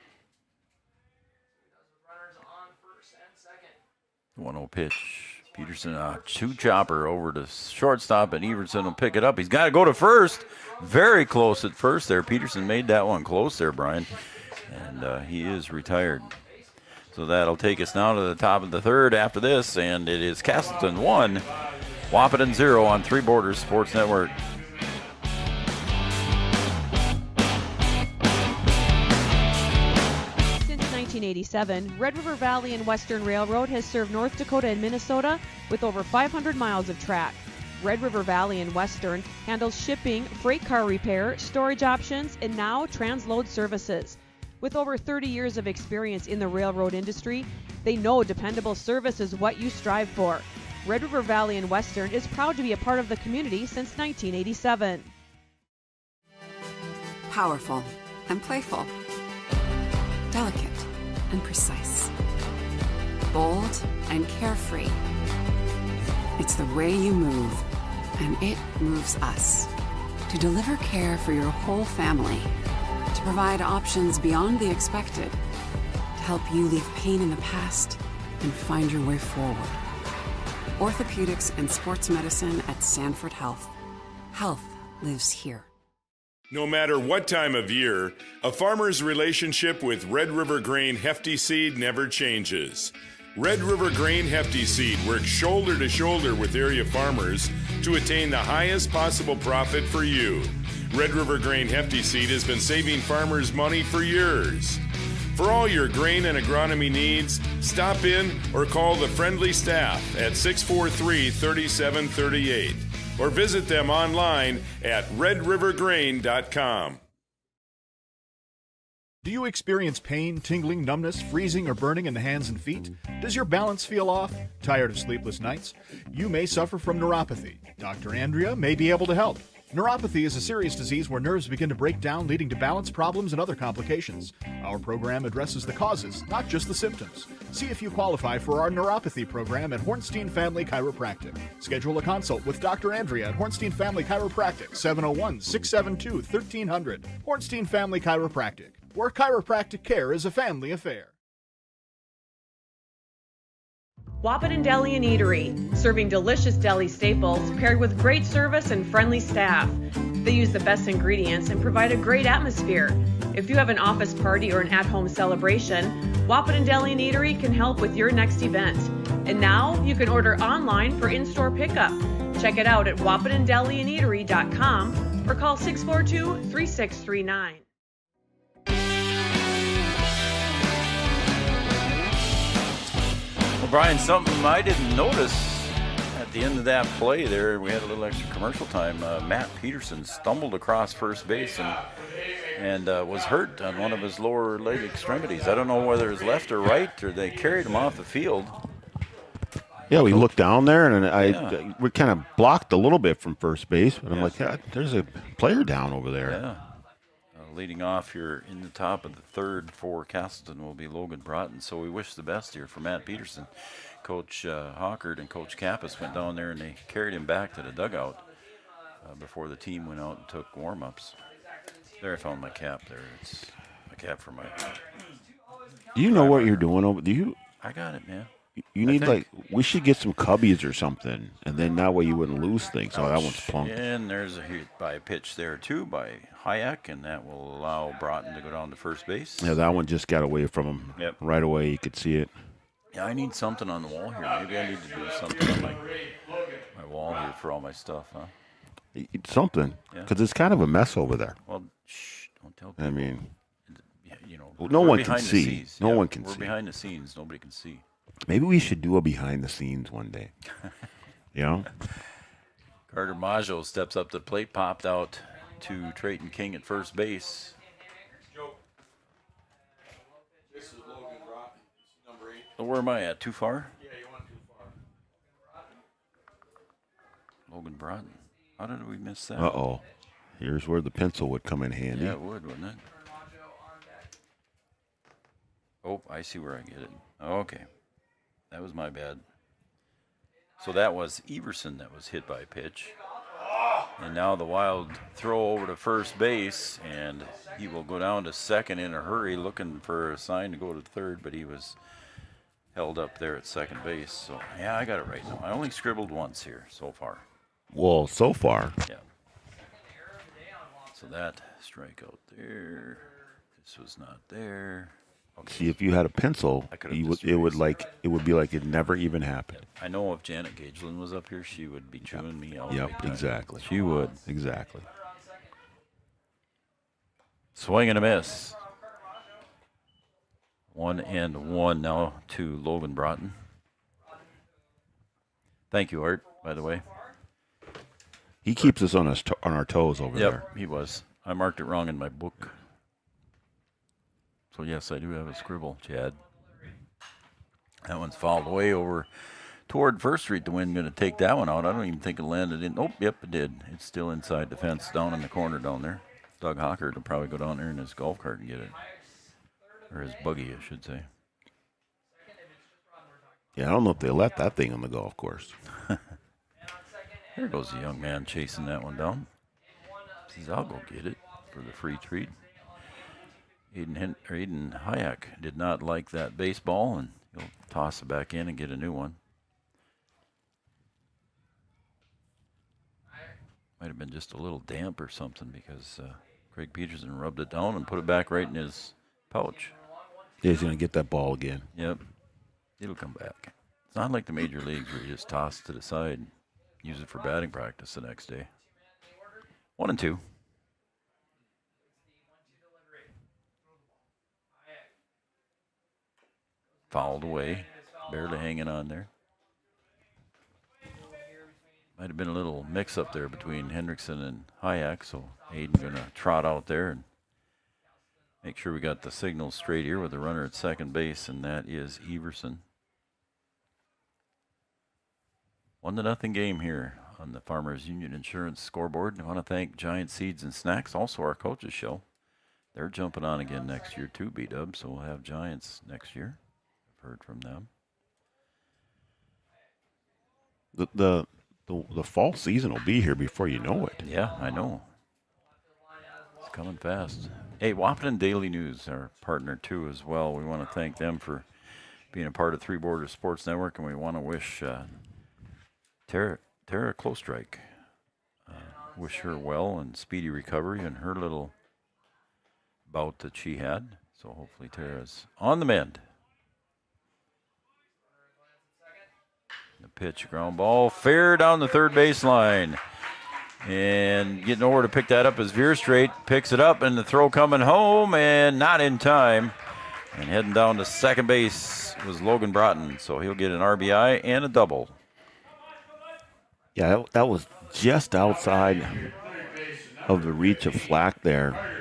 So he does with runners on first and second. 1-0 pitch. Peterson, a 2-chopper over to shortstop, and Everson will pick it up. He's got to go to first. Very close at first there. Peterson made that one close there, Brian. And he is retired. So that'll take us now to the top of the 3rd after this, and it is Casselton 1, Wahpeton 0 on Three Borders Sports Network. Since 1987, Red River Valley and Western Railroad has served North Dakota and Minnesota with over 500 miles of track. Red River Valley and Western handles shipping, freight car repair, storage options, and now transload services. With over 30 years of experience in the railroad industry, they know dependable service is what you strive for. Red River Valley and Western is proud to be a part of the community since 1987. Powerful and playful. Delicate and precise. Bold and carefree. It's the way you move, and it moves us. To deliver care for your whole family. To provide options beyond the expected, to help you leave pain in the past and find your way forward. Orthopedics and sports medicine at Sanford Health. Health lives here. No matter what time of year, a farmer's relationship with Red River Grain Hefty Seed never changes. Red River Grain Hefty Seed works shoulder to shoulder with area farmers to attain the highest possible profit for you. Red River Grain Hefty Seed has been saving farmers money for years. For all your grain and agronomy needs, stop in or call the friendly staff at 643-3738 or visit them online at redrivergrain.com. Do you experience pain, tingling, numbness, freezing, or burning in the hands and feet? Does your balance feel off? Tired of sleepless nights? You may suffer from neuropathy. Dr. Andrea may be able to help. Neuropathy is a serious disease where nerves begin to break down, leading to balance problems and other complications. Our program addresses the causes, not just the symptoms. See if you qualify for our neuropathy program at Hornstein Family Chiropractic. Schedule a consult with Dr. Andrea at Hornstein Family Chiropractic, 701-672-1300. Hornstein Family Chiropractic, where chiropractic care is a family affair. Wahpeton Deli and Eatery, serving delicious deli staples paired with great service and friendly staff. They use the best ingredients and provide a great atmosphere. If you have an office party or an at-home celebration, Wahpeton Deli and Eatery can help with your next event. And now you can order online for in-store pickup. Check it out at wahpetondeliandeatery.com or call 642-3639. Well, Brian, something I didn't notice at the end of that play there, we had a little extra commercial time. Matt Peterson stumbled across first base and was hurt on one of his lower leg extremities. I don't know whether it's left or right, or they carried him off the field. Yeah, we looked down there, and we kind of blocked a little bit from first base. But I'm like, yeah, there's a player down over there. Yeah. Leading off here in the top of the 3rd for Casselton will be Logan Broughton. So we wish the best here for Matt Peterson. Coach Hawkert and Coach Kappas went down there and they carried him back to the dugout before the team went out and took warm-ups. There, I found my cap there. It's my cap for my... Do you know what you're doing over? I got it, man. You need we should get some cubbies or something, and then that way you wouldn't lose things. Oh, that one's plunked. And there's a hit by a pitch there too by Hayek, and that will allow Broughton to go down to first base. Yeah, that one just got away from him. Yep. Right away, you could see it. Yeah, I need something on the wall here. Maybe I need to do something on my wall here for all my stuff, huh? Something, Yeah. because it's kind of a mess over there. Well, shh, don't tell people. I mean, yeah, no we're one can behind the see. scenes. No Yeah, one can we're see. behind the scenes. Nobody can see. Maybe we should do a behind the scenes one day. You know? Carter Maggio steps up to the plate, popped out to Trayton King at first base. This is Logan Broughton, number 8. Oh, where am I at? Too far? Yeah, you went too far. Logan Broughton. How did we miss that? Uh-oh. Here's where the pencil would come in handy. Yeah, it would, wouldn't it? Oh, I see where I get it. Okay. That was my bad. So that was Everson that was hit by a pitch. And now the wild throw over to first base, and he will go down to second in a hurry looking for a sign to go to third, but he was held up there at second base. So, yeah, I got it right now. I only scribbled once here so far. Well, so far. Yeah. So that strikeout there. This was not there. Okay. See, if you had a pencil, it would be like it never even happened. I know if Janet Gagelin was up here, she would be chewing me out. Yep, big time. exactly. She would. Exactly. Swing and a miss. 1-1 now to Logan Broughton. Thank you, Art, by the way. He keeps us on our toes over there. Yep, he was. I marked it wrong in my book. So, yes, I do have a scribble, Chad. That one's fouled away over toward First Street. The wind going to take that one out. I don't even think it landed in. Oh, yep, it did. It's still inside the fence down in the corner down there. Doug Hockert will probably go down there in his golf cart and get it. Or his buggy, I should say. Yeah, I don't know if they let that thing on the golf course. There goes the young man chasing that one down. Says, I'll go get it for the free treat. Aiden Hayek did not like that baseball, and he'll toss it back in and get a new one. Might have been just a little damp or something because Craig Peterson rubbed it down and put it back right in his pouch. Yeah, he's going to get that ball again. Yep. It'll come back. It's not like the major leagues where you just toss it to the side and use it for batting practice the next day. 1-2. Fouled away, barely hanging on there. Might have been a little mix-up there between Hendrickson and Hayek, so Aiden going to trot out there and make sure we got the signal straight here with the runner at second base, and that is Everson. 1-0 game here on the Farmers Union Insurance scoreboard. I want to thank Giant Seeds and Snacks, also our coaches show. They're jumping on again next year too, B-Dub, so we'll have Giants next year. Heard from them. The fall season will be here before you know it. Yeah, I know. It's coming fast. Hey, Wahpeton Daily News, our partner too as well. We want to thank them for being a part of Three Borders Sports Network, and we want to wish Tara Clostrike, wish her well and speedy recovery in her little bout that she had. So hopefully Tara's on the mend. The pitch, ground ball, fair down the third base line. And getting over to pick that up is Veer Straight. Picks it up, and the throw coming home, and not in time. And heading down to second base was Logan Broughton. So he'll get an RBI and a double. Yeah, that was just outside of the reach of Flack there.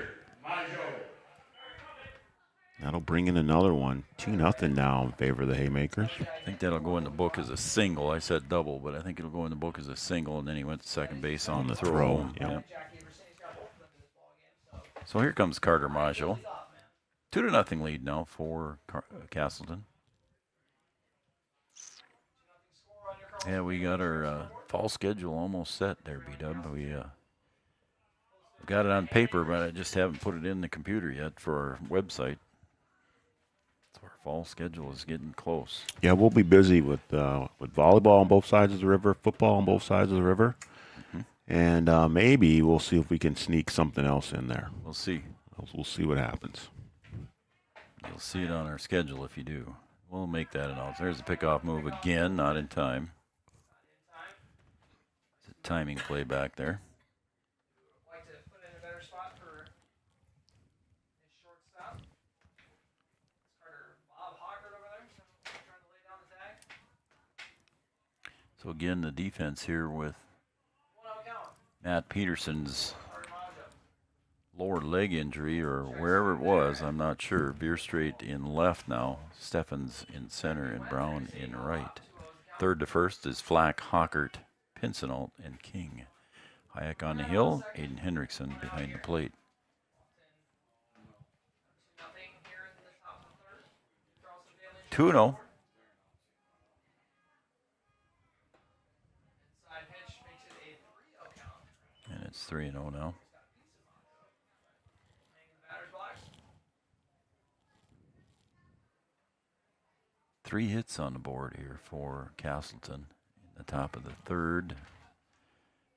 That'll bring in another one. 2-0 now in favor of the Haymakers. I think that'll go in the book as a single. I said double, but I think it'll go in the book as a single, and then he went to second base on the throw. Yep. So here comes Carter Maggio. 2-0 lead now for Casselton. Yeah, we got our fall schedule almost set there, B-Dub. We got it on paper, but I just haven't put it in the computer yet for our website. So our fall schedule is getting close. Yeah, we'll be busy with volleyball on both sides of the river, football on both sides of the river, And maybe we'll see if we can sneak something else in there. We'll see. We'll see what happens. You'll see it on our schedule if you do. We'll make that announcement. There's a pickoff move again, not in time. It's a timing play back there. So again, the defense here with Matt Peterson's lower leg injury or wherever it was, I'm not sure. Bierstraight in left now, Steffens in center, and Brown in right. Third to first is Flack, Hockert, Pincinalt, and King. Hayek on the hill, Aiden Hendrickson behind the plate. 2-0. And it's 3-0 now. Three hits on the board here for Casselton in the top of the third.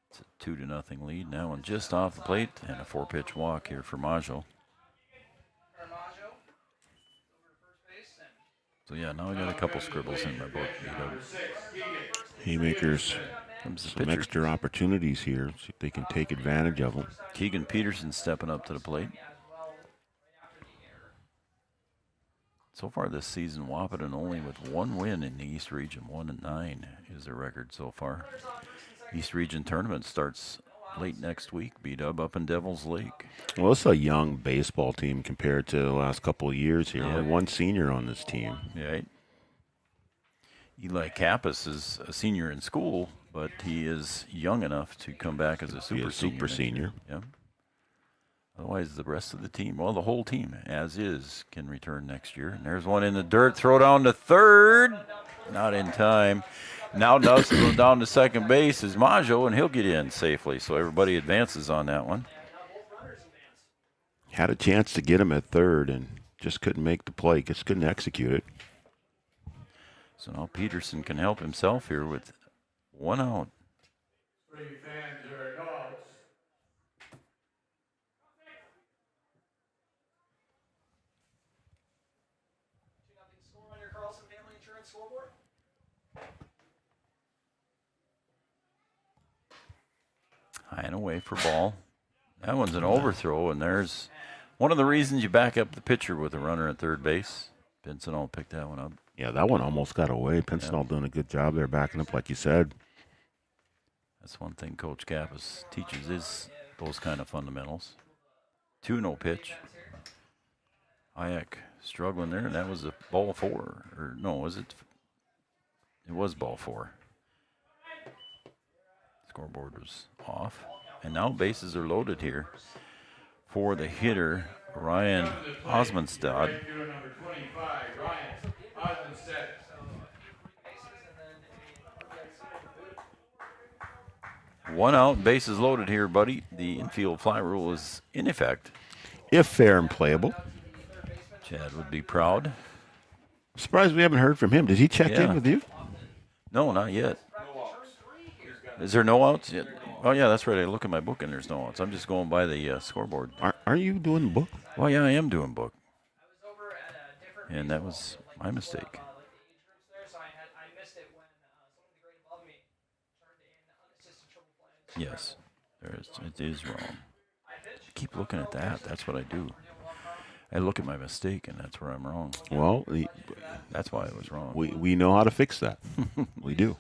It's a 2-0 lead. Now one just off the plate and a 4-pitch walk here for Maggio. So yeah, now I got a couple scribbles in my book. Haymakers, some extra opportunities here. See if they can take advantage of them. Keegan Peterson stepping up to the plate. So far this season, Wahpeton only with one win in the East Region. 1-9 is their record so far. East Region tournament starts late next week. B-Dub up in Devil's Lake. Well, it's a young baseball team compared to the last couple of years here. Yeah. Only one senior on this team. Right. Eli Kappas is a senior in school, but he is young enough to come back as a super senior. Yeah. Otherwise, the rest of the team, well, the whole team, as is, can return next year. And there's one in the dirt. Throw down to third. Not in time. Now Dustin goes down to second base is Maggio, and he'll get in safely. So everybody advances on that one. Had a chance to get him at third and just couldn't make the play. Just couldn't execute it. So now Peterson can help himself here with one out. High and away for ball. That one's an overthrow, and there's one of the reasons you back up the pitcher with a runner at third base. Pincinall picked that one up. Yeah, that one almost got away. Pincinall doing a good job there, backing up, like you said. That's one thing Coach Kappas teaches is those kind of fundamentals. 2-0 pitch. Hayek struggling there, and that was a ball 4. Or no, was it? It was ball 4. Scoreboard was off. And now bases are loaded here for the hitter, Ryan Osmondstad. One out, bases loaded here, buddy. The infield fly rule is in effect. If fair and playable. Chad would be proud. Surprised we haven't heard from him. Did he check in with you? No, not yet. Is there no outs yet? Oh, yeah, that's right. I look at my book and there's no outs. I'm just going by the scoreboard. Are you doing the book? Well, yeah, I am doing book. And that was my mistake. Yes, it is wrong. Keep looking at that. That's what I do. I look at my mistake, and that's where I'm wrong. Well, that's why I was wrong. We know how to fix that. We do.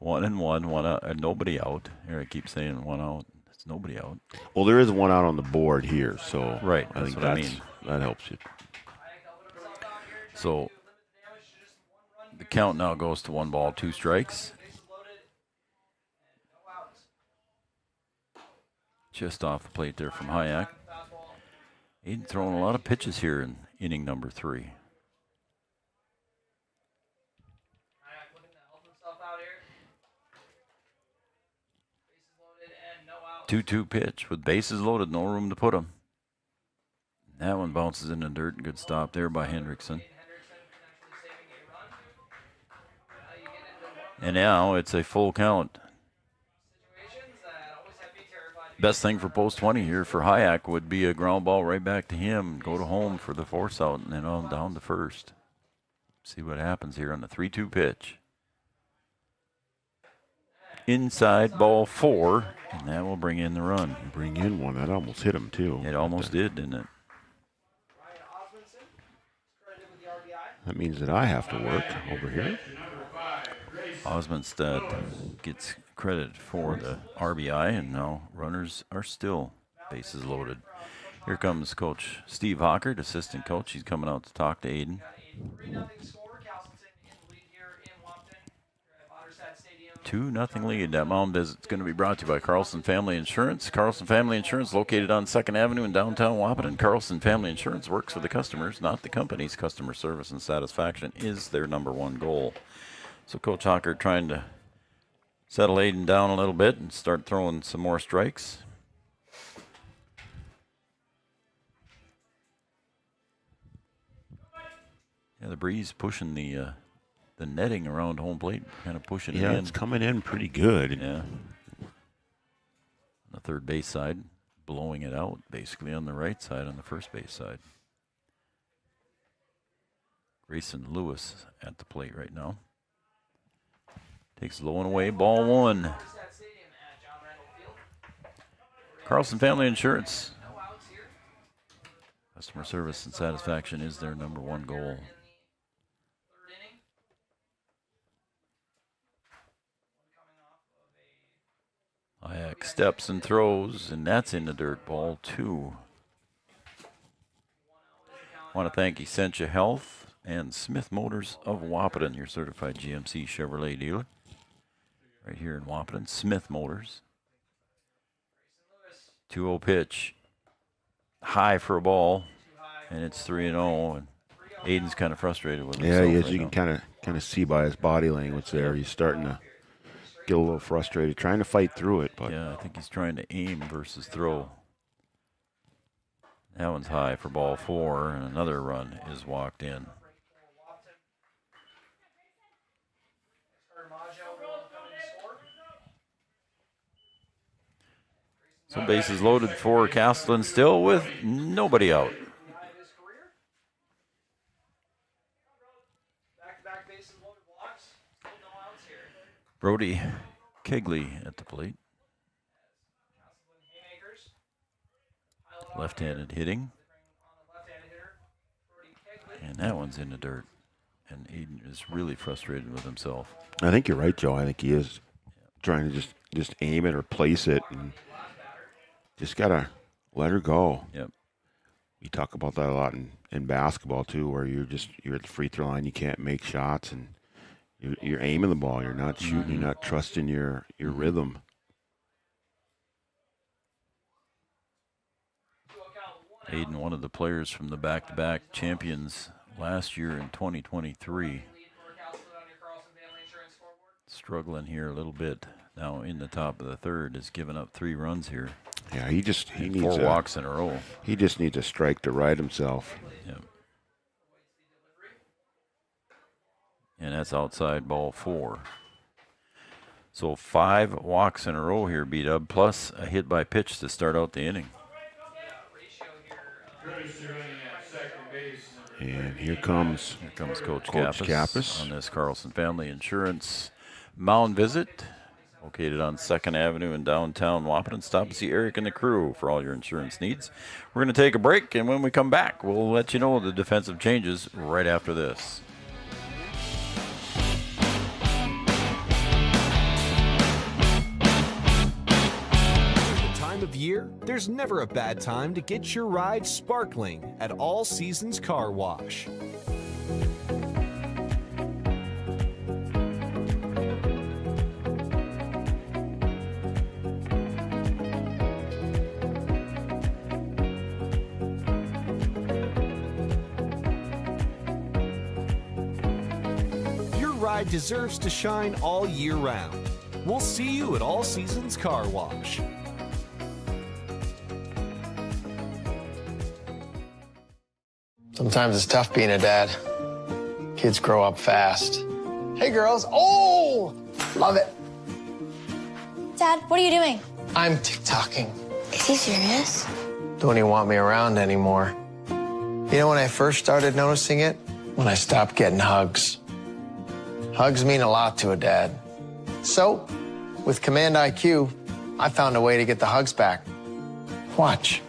1-1, one out, nobody out. Here I keep saying one out. It's nobody out. Well, there is one out on the board here, so right. I think that helps you. So the count now goes to 1 ball, 2 strikes. Just off the plate there from Hayek. Aiden throwing a lot of pitches here in inning number 3. 2-2 pitch with bases loaded, no room to put them. That one bounces in the dirt. Good stop there by Hendrickson. And now it's a full count. Best thing for post 20 here for Hayek would be a ground ball right back to him, go to home for the force out, and then on down to first. See what happens here on the 3-2 pitch. Inside ball 4, and that will bring in the run. Bring in one. That almost hit him, too. It almost did, didn't it? That means that I have to work over here. Osmondstad gets credit for the RBI, and now runners are still bases loaded. Here comes Coach Steve Hockert, assistant coach. He's coming out to talk to Aiden. 3-0 score. Casselton in the lead here in Wahpeton. You're at Otterstad Stadium. 2-0 lead. That mound visit's going to be brought to you by Carlson Family Insurance. Carlson Family Insurance, located on 2nd Avenue in downtown Wahpeton. Carlson Family Insurance works for the customers, not the companies. Customer service and satisfaction is their #1 goal. So Coach Hockert trying to settle Aiden down a little bit and start throwing some more strikes. Yeah, the breeze pushing the netting around home plate, kind of pushing it in. Yeah, it's coming in pretty good. Yeah. On the third base side, blowing it out basically on the right side, on the first base side. Grayson Lewis at the plate right now. Takes low and away, ball 1. Carlson Family Insurance. Customer service and satisfaction is their #1 goal. Hayek steps and throws, and that's in the dirt, ball 2. I want to thank Essentia Health and Smith Motors of Wahpeton, your certified GMC Chevrolet dealer. Right here in Wahpeton, Smith Motors. 2-0 pitch. High for a ball, and it's 3-0. And Aiden's kind of frustrated with himself. Yeah, he is. Right You now. can kind of see by his body language there. He's starting to get a little frustrated, trying to fight through it. But yeah, I think he's trying to aim versus throw. That one's high for ball 4, and another run is walked in. So bases loaded for Casselton still with nobody out. Brody Kegley at the plate. Left-handed hitting. And that one's in the dirt. And Aiden is really frustrated with himself. I think you're right, Joe. I think he is trying to just aim it or place it, and just gotta let her go. Yep. We talk about that a lot in basketball too, where you're at the free throw line, you can't make shots, and you're aiming the ball. You're not shooting. You're not trusting your rhythm. Aiden, one of the players from the back-to-back champions last year in 2023. Struggling here a little bit. Now in the top of the third, has given up 3 runs here. Yeah, he needs 4 walks in a row. He just needs a strike to right himself. Yep. And that's outside ball 4. So 5 walks in a row here, B-Dub, plus a hit by pitch to start out the inning. And here comes Coach Kappas Kappas on this Carlson Family Insurance mound visit, located on 2nd Avenue in downtown Wahpeton. Stop and see Eric and the crew for all your insurance needs. We're going to take a break, and when we come back, we'll let you know the defensive changes right after this. Of year, there's never a bad time to get your ride sparkling at All Seasons Car Wash. Your ride deserves to shine all year round. We'll see you at All Seasons Car Wash. Sometimes it's tough being a dad. Kids grow up fast. Hey, girls. Oh, love it. Dad, what are you doing? I'm TikToking. Is he serious? Don't even want me around anymore. You know when I first started noticing it? When I stopped getting hugs. Hugs mean a lot to a dad. So, with Command IQ, I found a way to get the hugs back. Watch.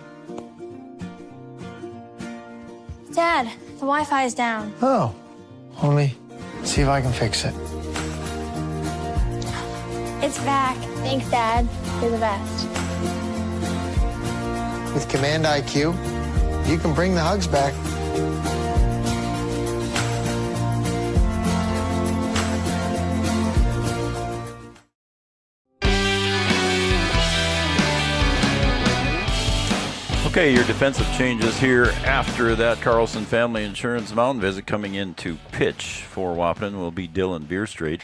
Dad, the Wi-Fi is down. Oh, let me see if I can fix it. It's back. Thanks, Dad. You're the best. With Command IQ, you can bring the hugs back. Okay, your defensive changes here after that Carlson Family Insurance mound visit. Coming in to pitch for Wahpeton will be Dylan Bierstraight.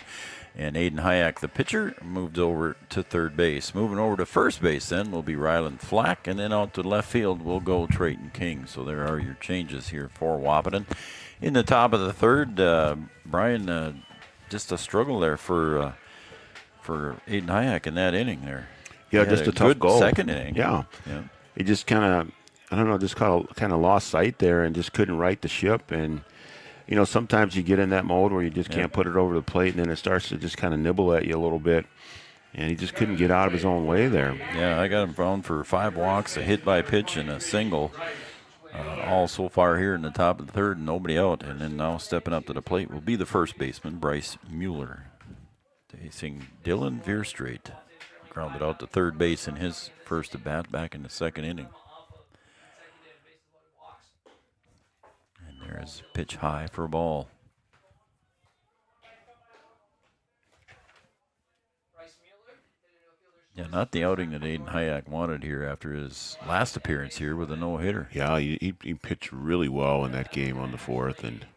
And Aiden Hayek, the pitcher, moved over to third base. Moving over to first base then will be Ryland Flack. And then out to left field will go Trayton King. So there are your changes here for Wahpeton. In the top of the third, Brian, just a struggle there for Aiden Hayek in that inning there. Yeah, just a tough good goal. Second inning. Yeah. He just kind of, I don't know, just kind of lost sight there and just couldn't right the ship. And, you know, sometimes you get in that mode where you just can't put it over the plate, and then it starts to just kind of nibble at you a little bit. And he just couldn't get out of his own way there. Yeah, I got him found for 5 walks, a hit by pitch, and a single. All so far here in the top of the third, and nobody out. And then now stepping up to the plate will be the first baseman, Bryce Mueller. Facing Dylan Bierstraight. Grounded out to third base in his first at bat back in the second inning. And there's pitch high for a ball. Yeah, not the outing that Aiden Hayek wanted here after his last appearance here with a no-hitter. Yeah, he pitched really well in that game on the fourth, and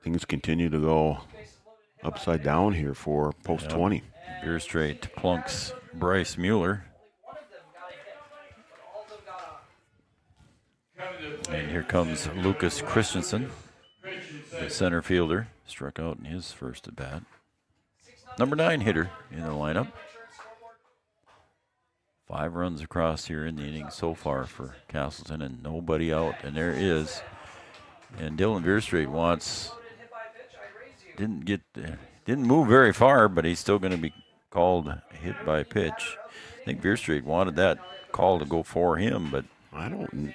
things continue to go upside down here for post 20. Bierstraight plunks Bryce Mueller. And here comes Lucas Christensen, the center fielder, struck out in his first at bat. Number 9 hitter in the lineup. 5 runs across here in the inning so far for Casselton, and nobody out. And there is. And Dylan Bierstraight didn't move very far, but he's still going to be called hit by pitch. I think Bierstraight wanted that call to go for him, but I don't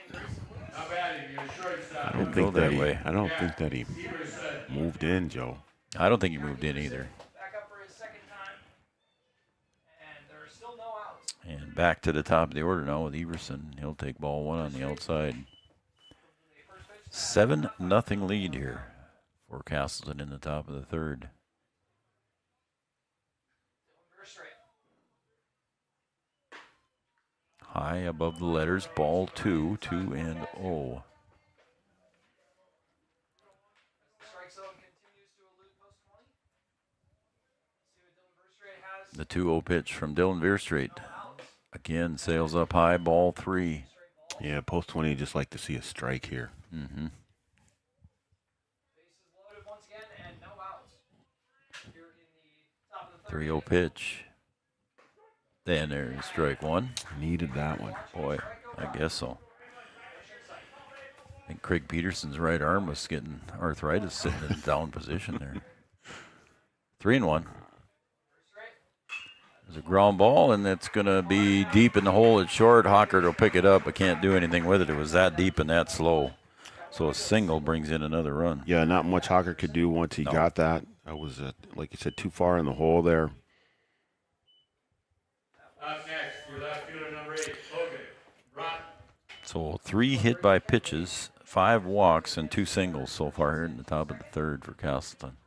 think that he moved in, Joe. I don't think he moved in either. And back to the top of the order now with Everson. He'll take ball 1 on the outside. 7-0 lead here for Casselton in the top of the third. High above the letters, ball 2, 2-0. The 2-0 pitch from Dylan Bierstraight. Again, sails up high, ball 3. Yeah, post 20, just like to see a strike here. Mm-hmm. 3-0 pitch. Then there's strike 1. Needed that one. Boy, I guess so. I think Craig Peterson's right arm was getting arthritis sitting in down position there. 3-1. There's a ground ball, and it's going to be deep in the hole. It's short. Hawker will pick it up, but can't do anything with it. It was that deep and that slow. So a single brings in another run. Yeah, not much Hawker could do once he got that. That was, like you said, too far in the hole there. Up next, your left fielder, number 8, Logan. So 3 hit by pitches, 5 walks, and 2 singles so far here in the top of the third for Casselton.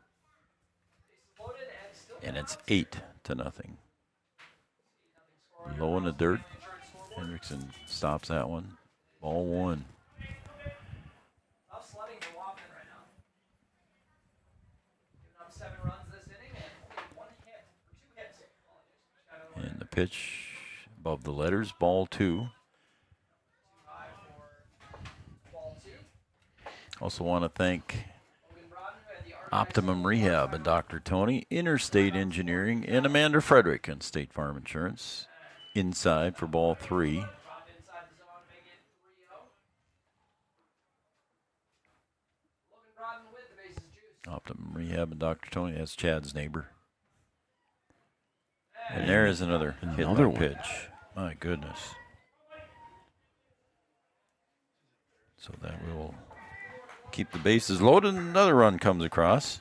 And it's 8-0. Low in the dirt. Hendrickson stops that one. Ball 1. And the pitch above the letters, ball 2. Also want to thank Optimum Rehab and Dr. Tony, Interstate Engineering, and Amanda Frederick and State Farm Insurance. inside for ball 3. Optimum Rehab and Dr. Tony. That's Chad's neighbor. And there is another hit by pitch. My goodness. So that will keep the bases loaded. Another run comes across.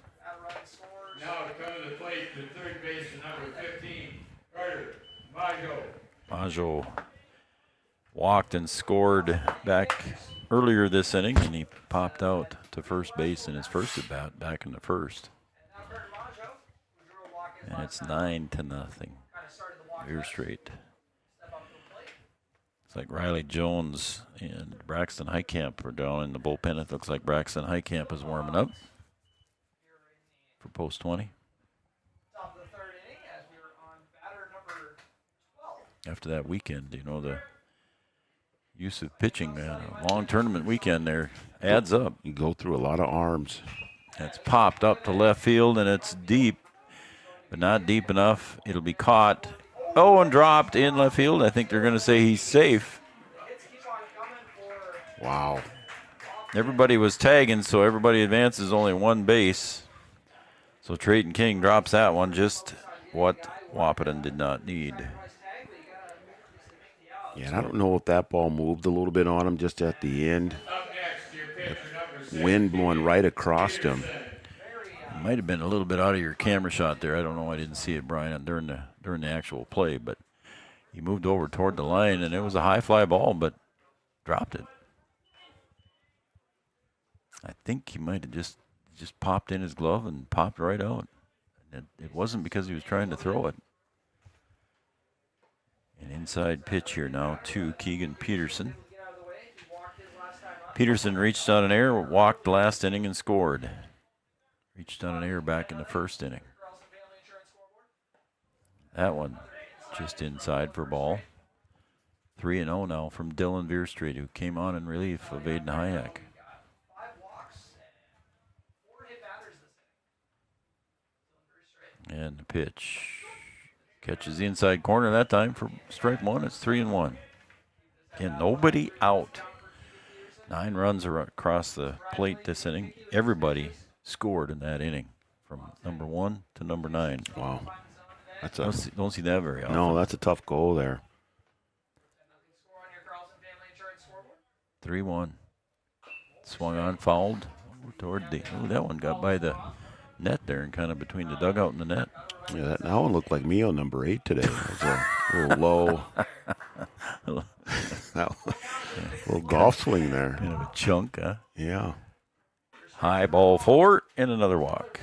Now to come to the plate, the third baseman, number 15, Carter Maggio. Maggio walked and scored back earlier this inning, and he popped out to first base in his first at bat back in the first. And it's 9-0. Veer straight. It's like Riley Jones and Braxton Heitkamp are down in the bullpen. It looks like Braxton Heitkamp is warming up for post 20. After that weekend, the use of pitching, a long tournament weekend there adds up. You go through a lot of arms. It's popped up to left field, and it's deep, but not deep enough. It'll be caught. Oh, and dropped in left field. I think they're going to say he's safe. Wow. Everybody was tagging, so everybody advances only one base. So Trayton King drops that one, just what Wahpeton did not need. Yeah, and I don't know if that ball moved a little bit on him just at the end. Wind blowing right across him. It might have been a little bit out of your camera shot there. I don't know. I didn't see it, Brian, during the actual play, but he moved over toward the line, and it was a high fly ball, but dropped it. I think he might have just popped in his glove and popped right out. And it wasn't because he was trying to throw it. An inside pitch here now to Keegan Peterson. Peterson reached on an error, walked last inning, and scored. Reached on an error back in the first inning. That one just inside for ball. 3-0 now from Dylan Veerstreet, who came on in relief of Aiden Hayek. And the pitch catches the inside corner that time for strike one. It's 3-1. And nobody out. 9 runs are across the plate this inning. Everybody scored in that inning from number 1 to number 9. Wow. Don't see that very often. No, that's a tough goal there. 3-1. Swung on, fouled toward the. Oh, that one got by the net there and kind of between the dugout and the net. Yeah, that one looked like me on number 8 today. It was a little low. Little golf swing there. Kind of a chunk, huh? Yeah. High ball 4 and another walk.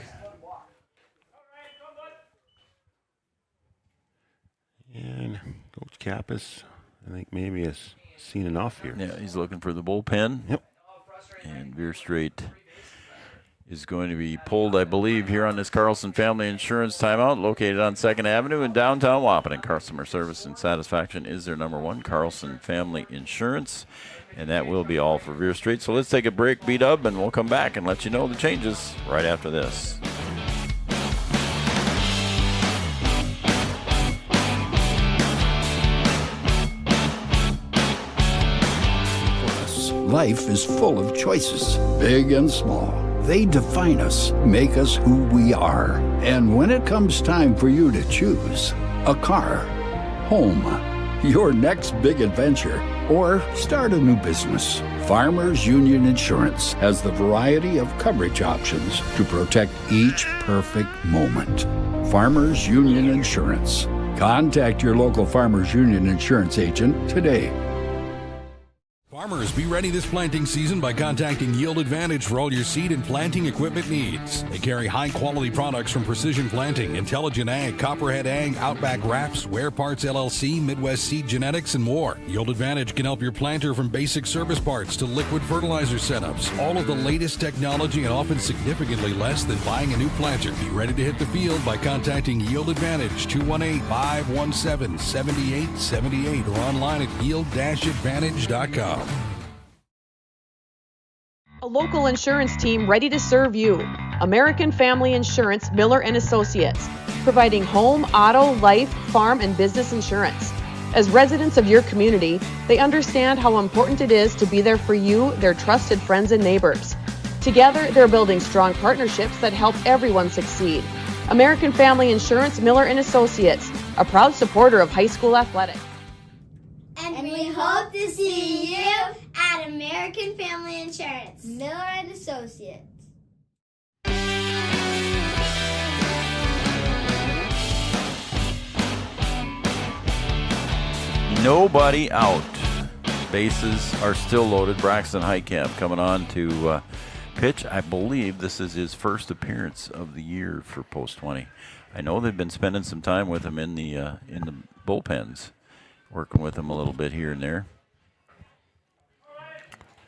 And Coach Kappas, I think maybe has seen enough here. Yeah, he's looking for the bullpen. Yep. And Veerstreet is going to be pulled, I believe, here on this Carlson Family Insurance timeout, located on 2nd Avenue in downtown Wahpeton. Customer service and satisfaction is their number one, Carlson Family Insurance. And that will be all for Veerstreet. So let's take a break, B-Dub, and we'll come back and let you know the changes right after this. Life is full of choices, big and small. They define us, make us who we are. And when it comes time for you to choose a car, home, your next big adventure, or start a new business, Farmers Union Insurance has the variety of coverage options to protect each perfect moment. Farmers Union Insurance. Contact your local Farmers Union Insurance agent today. Farmers, be ready this planting season by contacting Yield Advantage for all your seed and planting equipment needs. They carry high-quality products from Precision Planting, Intelligent Ag, Copperhead Ag, Outback Wraps, Wear Parts LLC, Midwest Seed Genetics, and more. Yield Advantage can help your planter from basic service parts to liquid fertilizer setups. All of the latest technology and often significantly less than buying a new planter. Be ready to hit the field by contacting Yield Advantage, 218-517-7878, or online at yield-advantage.com. A local insurance team ready to serve you. American Family Insurance, Miller & Associates, providing home, auto, life, farm, and business insurance. As residents of your community, they understand how important it is to be there for you, their trusted friends and neighbors. Together, they're building strong partnerships that help everyone succeed. American Family Insurance Miller and Associates, a proud supporter of high school athletics. And we hope to see you at American Family Insurance, Miller and Associates. Nobody out. Bases are still loaded. Braxton Heitkamp coming on to pitch. I believe this is his first appearance of the year for Post 20. I know they've been spending some time with him in the bullpens, working with him a little bit here and there.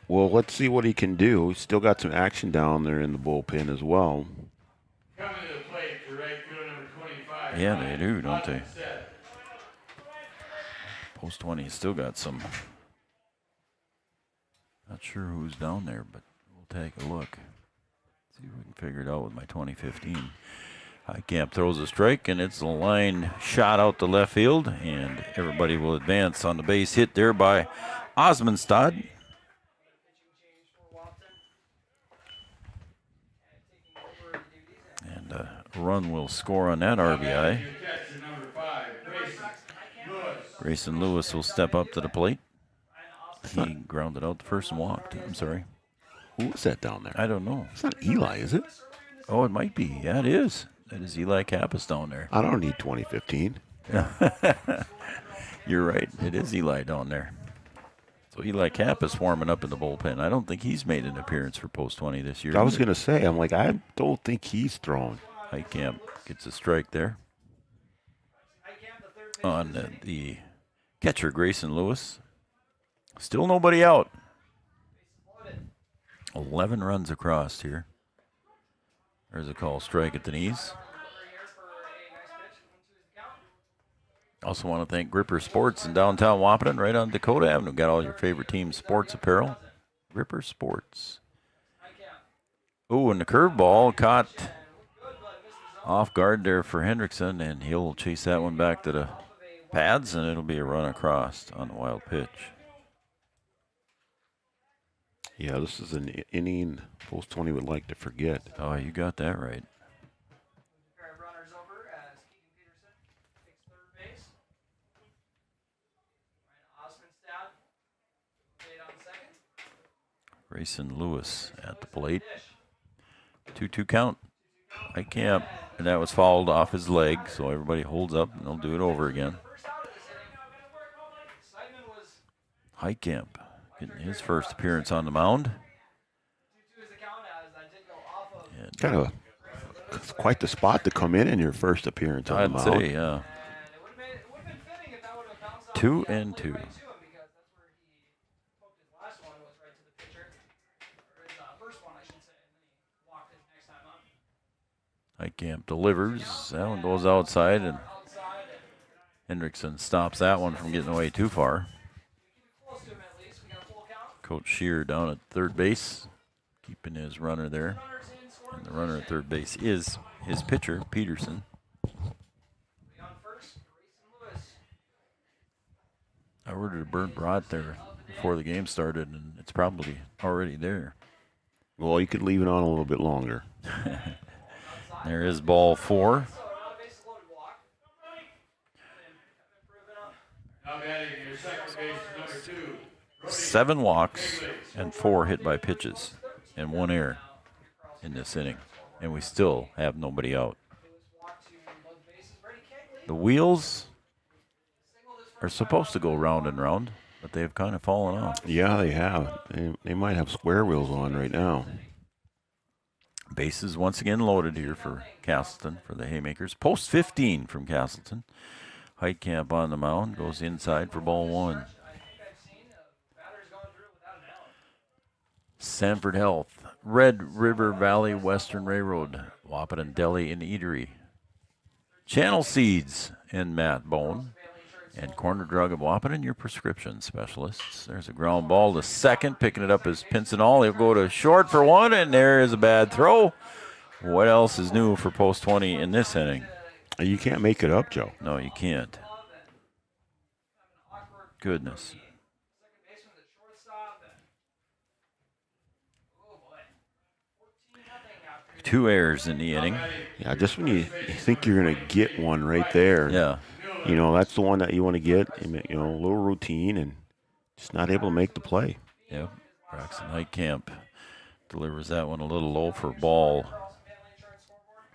Well, let's see what he can do. He's still got some action down there in the bullpen as well. Coming to the plate for right fielder number 25. Yeah, they do, don't they? Post 20 still got some. Not sure who's down there, but we'll take a look. See if we can figure it out with my 2015. Heitkamp throws a strike, and it's a line shot out to left field, and everybody will advance on the base hit there by Osmondstad. And a run will score on that RBI. Grayson Lewis will step up to the plate. He grounded out the first and walked. I'm sorry. Who was that down there? I don't know. It's not Eli, is it? Oh, it might be. Yeah, it is. That is Eli Kappas down there. I don't need 2015. You're right. It is Eli down there. So Eli Kappas warming up in the bullpen. I don't think he's made an appearance for Post 20 this year. I was going to say, I'm like, I don't think he's thrown. Heitkamp gets a strike there. On the catcher, Grayson Lewis. Still nobody out. 11 runs across here. There's a call strike at the knees. Also want to thank Gripper Sports in downtown Wahpeton, right on Dakota Avenue. Got all your favorite team sports apparel. Gripper Sports. Oh, and the curveball caught off guard there for Hendrickson, and he'll chase that one back to the pads, and it'll be a run across on the wild pitch. Yeah, this is an inning Post 20 would like to forget. Oh, you got that right. Grayson Lewis at the plate. 2-2 count. Heitkamp, and that was fouled off his leg, so everybody holds up, and they'll do it over again. Heitkamp getting his first appearance on the mound. Kind of it's quite the spot to come in your first appearance on the mound. I'd say, yeah. 2-2. Heitkamp delivers. That one goes outside, and Hendrickson stops that one from getting away too far. Coach Shear down at third base, keeping his runner there. And the runner at third base is his pitcher, Peterson. I ordered a burnt brat there before the game started, and it's probably already there. Well, you could leave it on a little bit longer. There is ball 4. Seven walks and 4 hit by pitches and 1 error in this inning, and we still have nobody out. The wheels are supposed to go round and round, but they've kind of fallen off. Yeah, they have. They might have square wheels on right now. Bases once again loaded here for Casselton for the Haymakers. Post 15 from Casselton. Heitkamp on the mound, goes inside for ball 1. Sanford Health, Red River Valley Western Railroad, Wahpeton Deli and Eatery, Channel Seeds and Matt Bone, and Corner Drug of Wahpeton, your prescription specialists. There's a ground ball to second. Picking it up is Pincinall. He'll go to short for 1, and there is a bad throw. What else is new for Post 20 in this inning? You can't make it up, Joe. No, you can't. goodness. 2 errors in the inning. Yeah, just when you think you're going to get one right there. Yeah. You know, that's the one that you want to get. You know, a little routine and just not able to make the play. Yep. Braxton Heitkamp delivers that one a little low for ball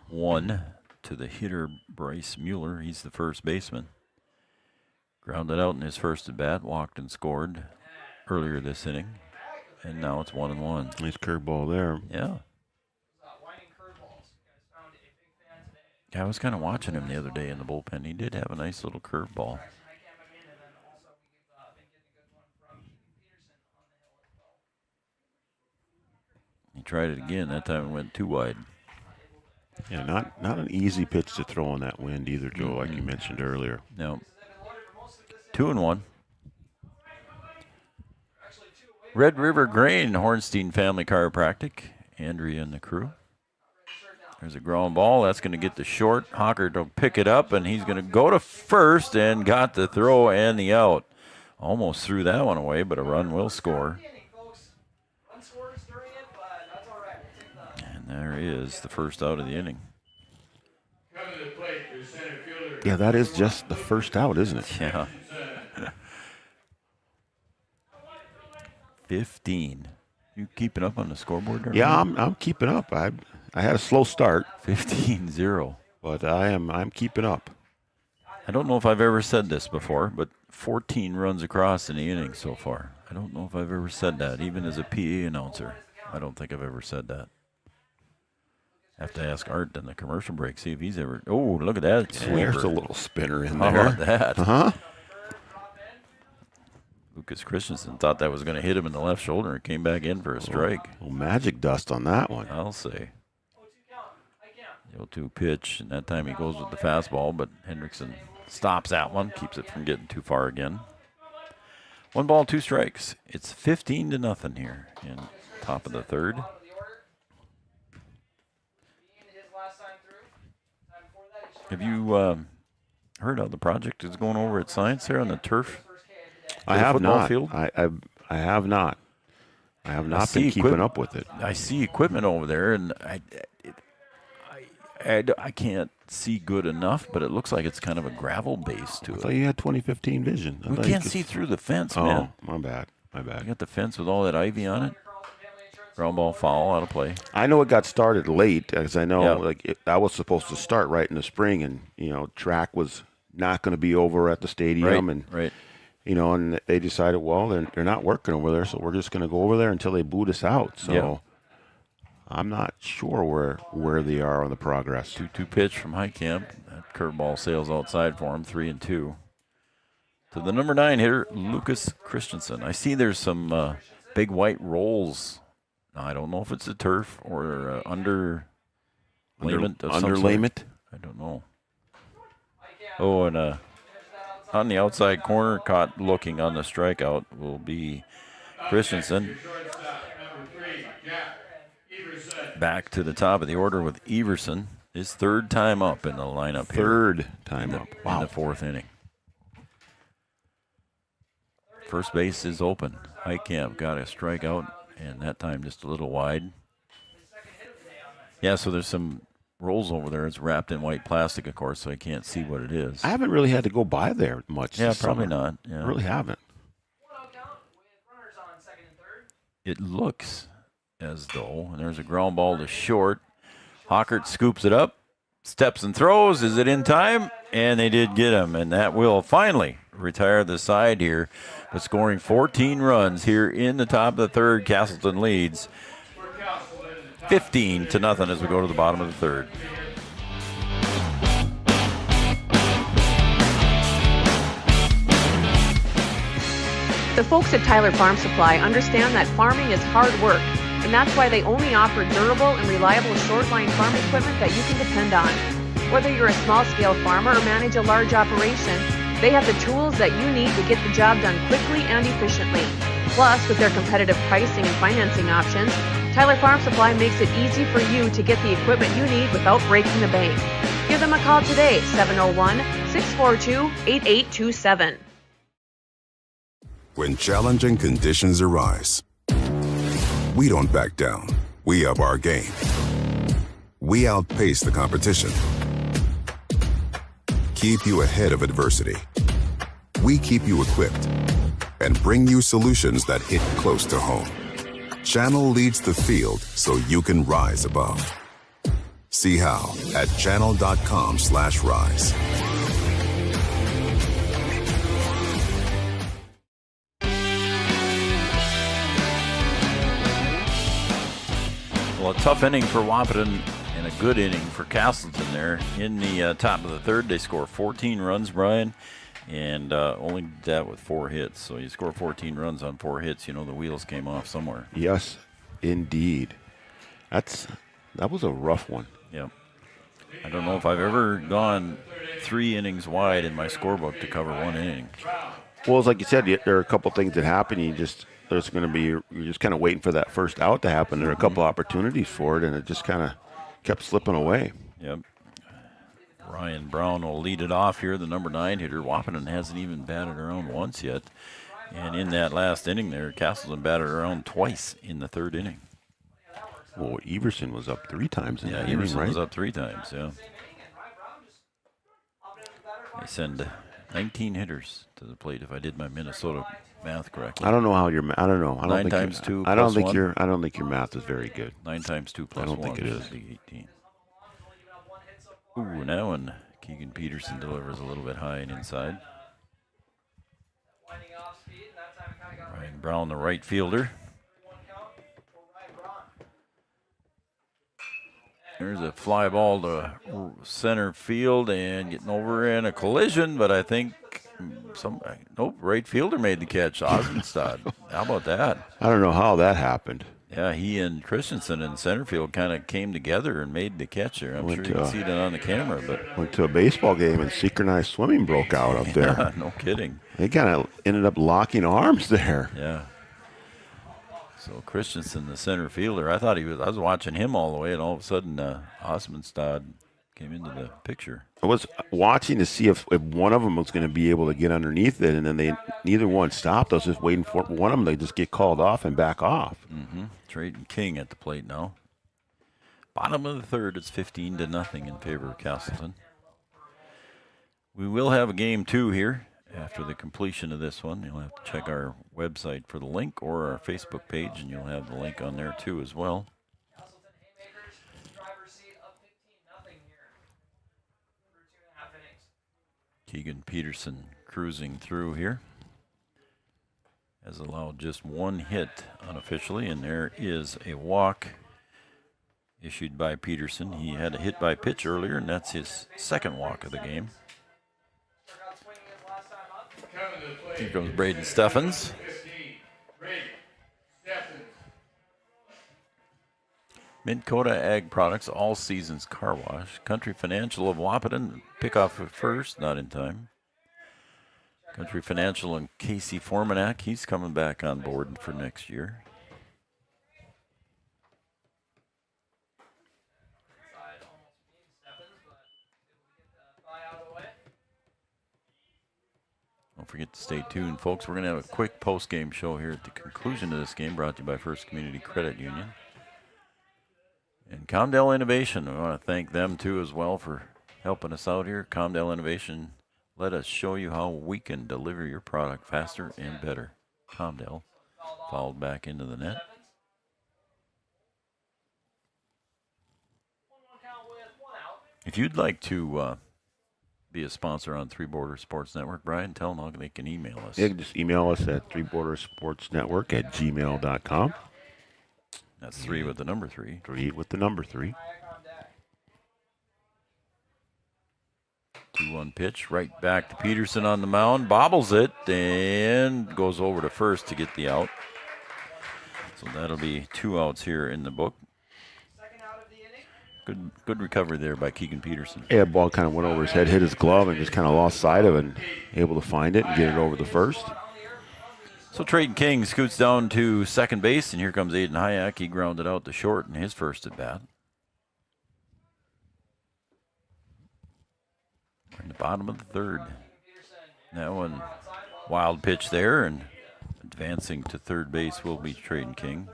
1 to the hitter, Bryce Mueller. He's the first baseman. Grounded out in his first at bat, walked and scored earlier this inning. And now it's 1-1. Nice curveball there. Yeah. I was kind of watching him the other day in the bullpen. He did have a nice little curveball. He tried it again. That time it went too wide. Yeah, not an easy pitch to throw on that wind either, Joe, like you mentioned earlier. No. 2-1. Red River Grain, Hornstein Family Chiropractic. Andrea and the crew. There's a ground ball. That's going to get the short. Hawker to pick it up, and he's going to go to first and got the throw and the out. Almost threw that one away, but a run will score. And there is the first out of the inning. Yeah, that is just the first out, isn't it? Yeah. 15. You keeping up on the scoreboard there? Yeah, I'm keeping up. I had a slow start. 15-0. But I'm keeping up. I don't know if I've ever said this before, but 14 runs across in the inning so far. I don't know if I've ever said that, even as a PA announcer. I don't think I've ever said that. I have to ask Art in the commercial break, see if he's ever... Oh, look at that sweeper. There's a little spinner in there. How about that? Uh-huh. Lucas Christensen thought that was going to hit him in the left shoulder and came back in for a strike. Little magic dust on that one. I'll say. The 0-2 pitch, and that time he goes with the fastball, but Hendrickson stops that one, keeps it from getting too far again. 1 ball, 2 strikes. It's 15-0 here in top of the third. Have you heard how the project is going over at Science there on the turf? I have not. Field? I have not. I have not been keeping up with it. I see equipment over there, and I can't see good enough, but it looks like it's kind of a gravel base to it. I thought you had 2015 vision. We can't see through the fence, man. Oh, my bad. You got the fence with all that ivy on it. Ground ball foul, out of play. I know it got started late, because I know that was supposed to start right in the spring, and track was not going to be over at the stadium, right. And they decided, well, they're not working over there, so we're just going to go over there until they boot us out. So I'm not sure where they are on the progress. 2-2 pitch from Heitkamp. That curveball sails outside for him, 3-2. To the number 9 hitter, Lucas Christensen. I see there's some big white rolls. Now, I don't know if it's a turf or underlayment of some underlayment. sort. I don't know. Oh, and on the outside corner, caught looking on the strikeout, will be Christensen. Back to the top of the order with Everson. His 3rd time up in the lineup here. 3rd time up. Wow. In the 4th inning. First base is open. Heitkamp got a strikeout, and that time just a little wide. Yeah, so there's some rolls over there. It's wrapped in white plastic, of course, so I can't see what it is. I haven't really had to go by there much. Yeah, this probably summer. not. Yeah. I really haven't. It looks as though, and there's a ground ball to short. Hockert scoops it up, steps and throws. Is it in time? And they did get him, and that will finally retire the side here. But scoring 14 runs here in the top of the third, Casselton leads 15-0 as we go to the bottom of the third. The folks at Tyler Farm Supply understand that farming is hard work, and that's why they only offer durable and reliable short-line farm equipment that you can depend on. Whether you're a small-scale farmer or manage a large operation, they have the tools that you need to get the job done quickly and efficiently. Plus, with their competitive pricing and financing options, Tyler Farm Supply makes it easy for you to get the equipment you need without breaking the bank. Give them a call today, 701-642-8827. When challenging conditions arise, we don't back down. We up our game. We outpace the competition. Keep you ahead of adversity. We keep you equipped and bring you solutions that hit close to home. Channel leads the field so you can rise above. See how at channel.com/rise. Well, a tough inning for Wahpeton and a good inning for Casselton there. In the top of the third, they score 14 runs, Brian, and only did that with 4 hits. So you score 14 runs on 4 hits, you know the wheels came off somewhere. Yes, indeed. That was a rough one. Yep. I don't know if I've ever gone 3 innings wide in my scorebook to cover 1 inning. Well, it's like you said, there are a couple things that happen. You're just kind of waiting for that first out to happen. There are a couple opportunities for it, and it just kind of kept slipping away. Yep. Ryan Brown will lead it off here, the number 9 hitter. Wahpeton hasn't even batted around once yet. And in that last inning there, Casselton batted around twice in the 3rd inning. Well, Everson was up 3 times in that inning, Everson right? was up 3 times, yeah. They send 19 hitters to the plate, if I did my Minnesota math correctly. I don't know how your I don't know. I don't 9 think times 2 I don't plus think 1. your I don't think your math is very good. 9 times 2 plus 1. I don't think it is. Should be 18. Ooh, now and Keegan Peterson delivers a little bit high and inside. Ryan Brown, the right fielder. There's a fly ball to center field and getting over in a collision, but I think right fielder made the catch, Osmondstad. How about that? I don't know how that happened. Yeah, he and Christensen in center field kind of came together and made the catch there. I'm sure you can see that on the camera. But went to a baseball game and synchronized swimming broke out up there. Yeah, no kidding. They kind of ended up locking arms there. Yeah. So Christensen, the center fielder, I was watching him all the way, and all of a sudden Osmondstad came into the picture. I was watching to see if one of them was going to be able to get underneath it, and then neither one stopped. I was just waiting for one of them to just get called off and back off. Mm-hmm. Trayton King at the plate now. Bottom of the 3rd, it's 15-0 in favor of Casselton. We will have a game 2 here after the completion of this one. You'll have to check our website for the link or our Facebook page, and you'll have the link on there too as well. Keegan Peterson cruising through here. Has allowed just 1 hit unofficially, and there is a walk issued by Peterson. He had a hit by pitch earlier, and that's his 2nd walk of the game. Here comes Braden Steffens. Dakota Ag Products, all seasons car wash. Country Financial of Wahpeton, pick off at first, not in time. Country Financial and Casey Formanak, he's coming back on board for next year. Don't forget to stay tuned, folks. We're going to have a quick post-game show here at the conclusion of this game, brought to you by First Community Credit Union. And Comdell Innovation, we want to thank them too as well for helping us out here. Comdell Innovation, let us show you how we can deliver your product faster and better. Comdell fouled back into the net. If you'd like to be a sponsor on Three Borders Sports Network, Brian, tell them how they can email us. You can just email us at threebordersportsnetwork@gmail.com. That's 3 with the number 3. 3 with the number 3. 2-1 pitch, right back to Peterson on the mound, bobbles it, and goes over to first to get the out. So that'll be 2 outs here in the book. Good recovery there by Keegan Peterson. Yeah, ball kind of went over his head, hit his glove, and just kind of lost sight of it, and able to find it and get it over the first. So Trayton King scoots down to second base, and here comes Aiden Hayek. He grounded out to short in his first at bat. We're in the bottom of the 3rd. That one, wild pitch there, and Advancing to third base will be Traden King.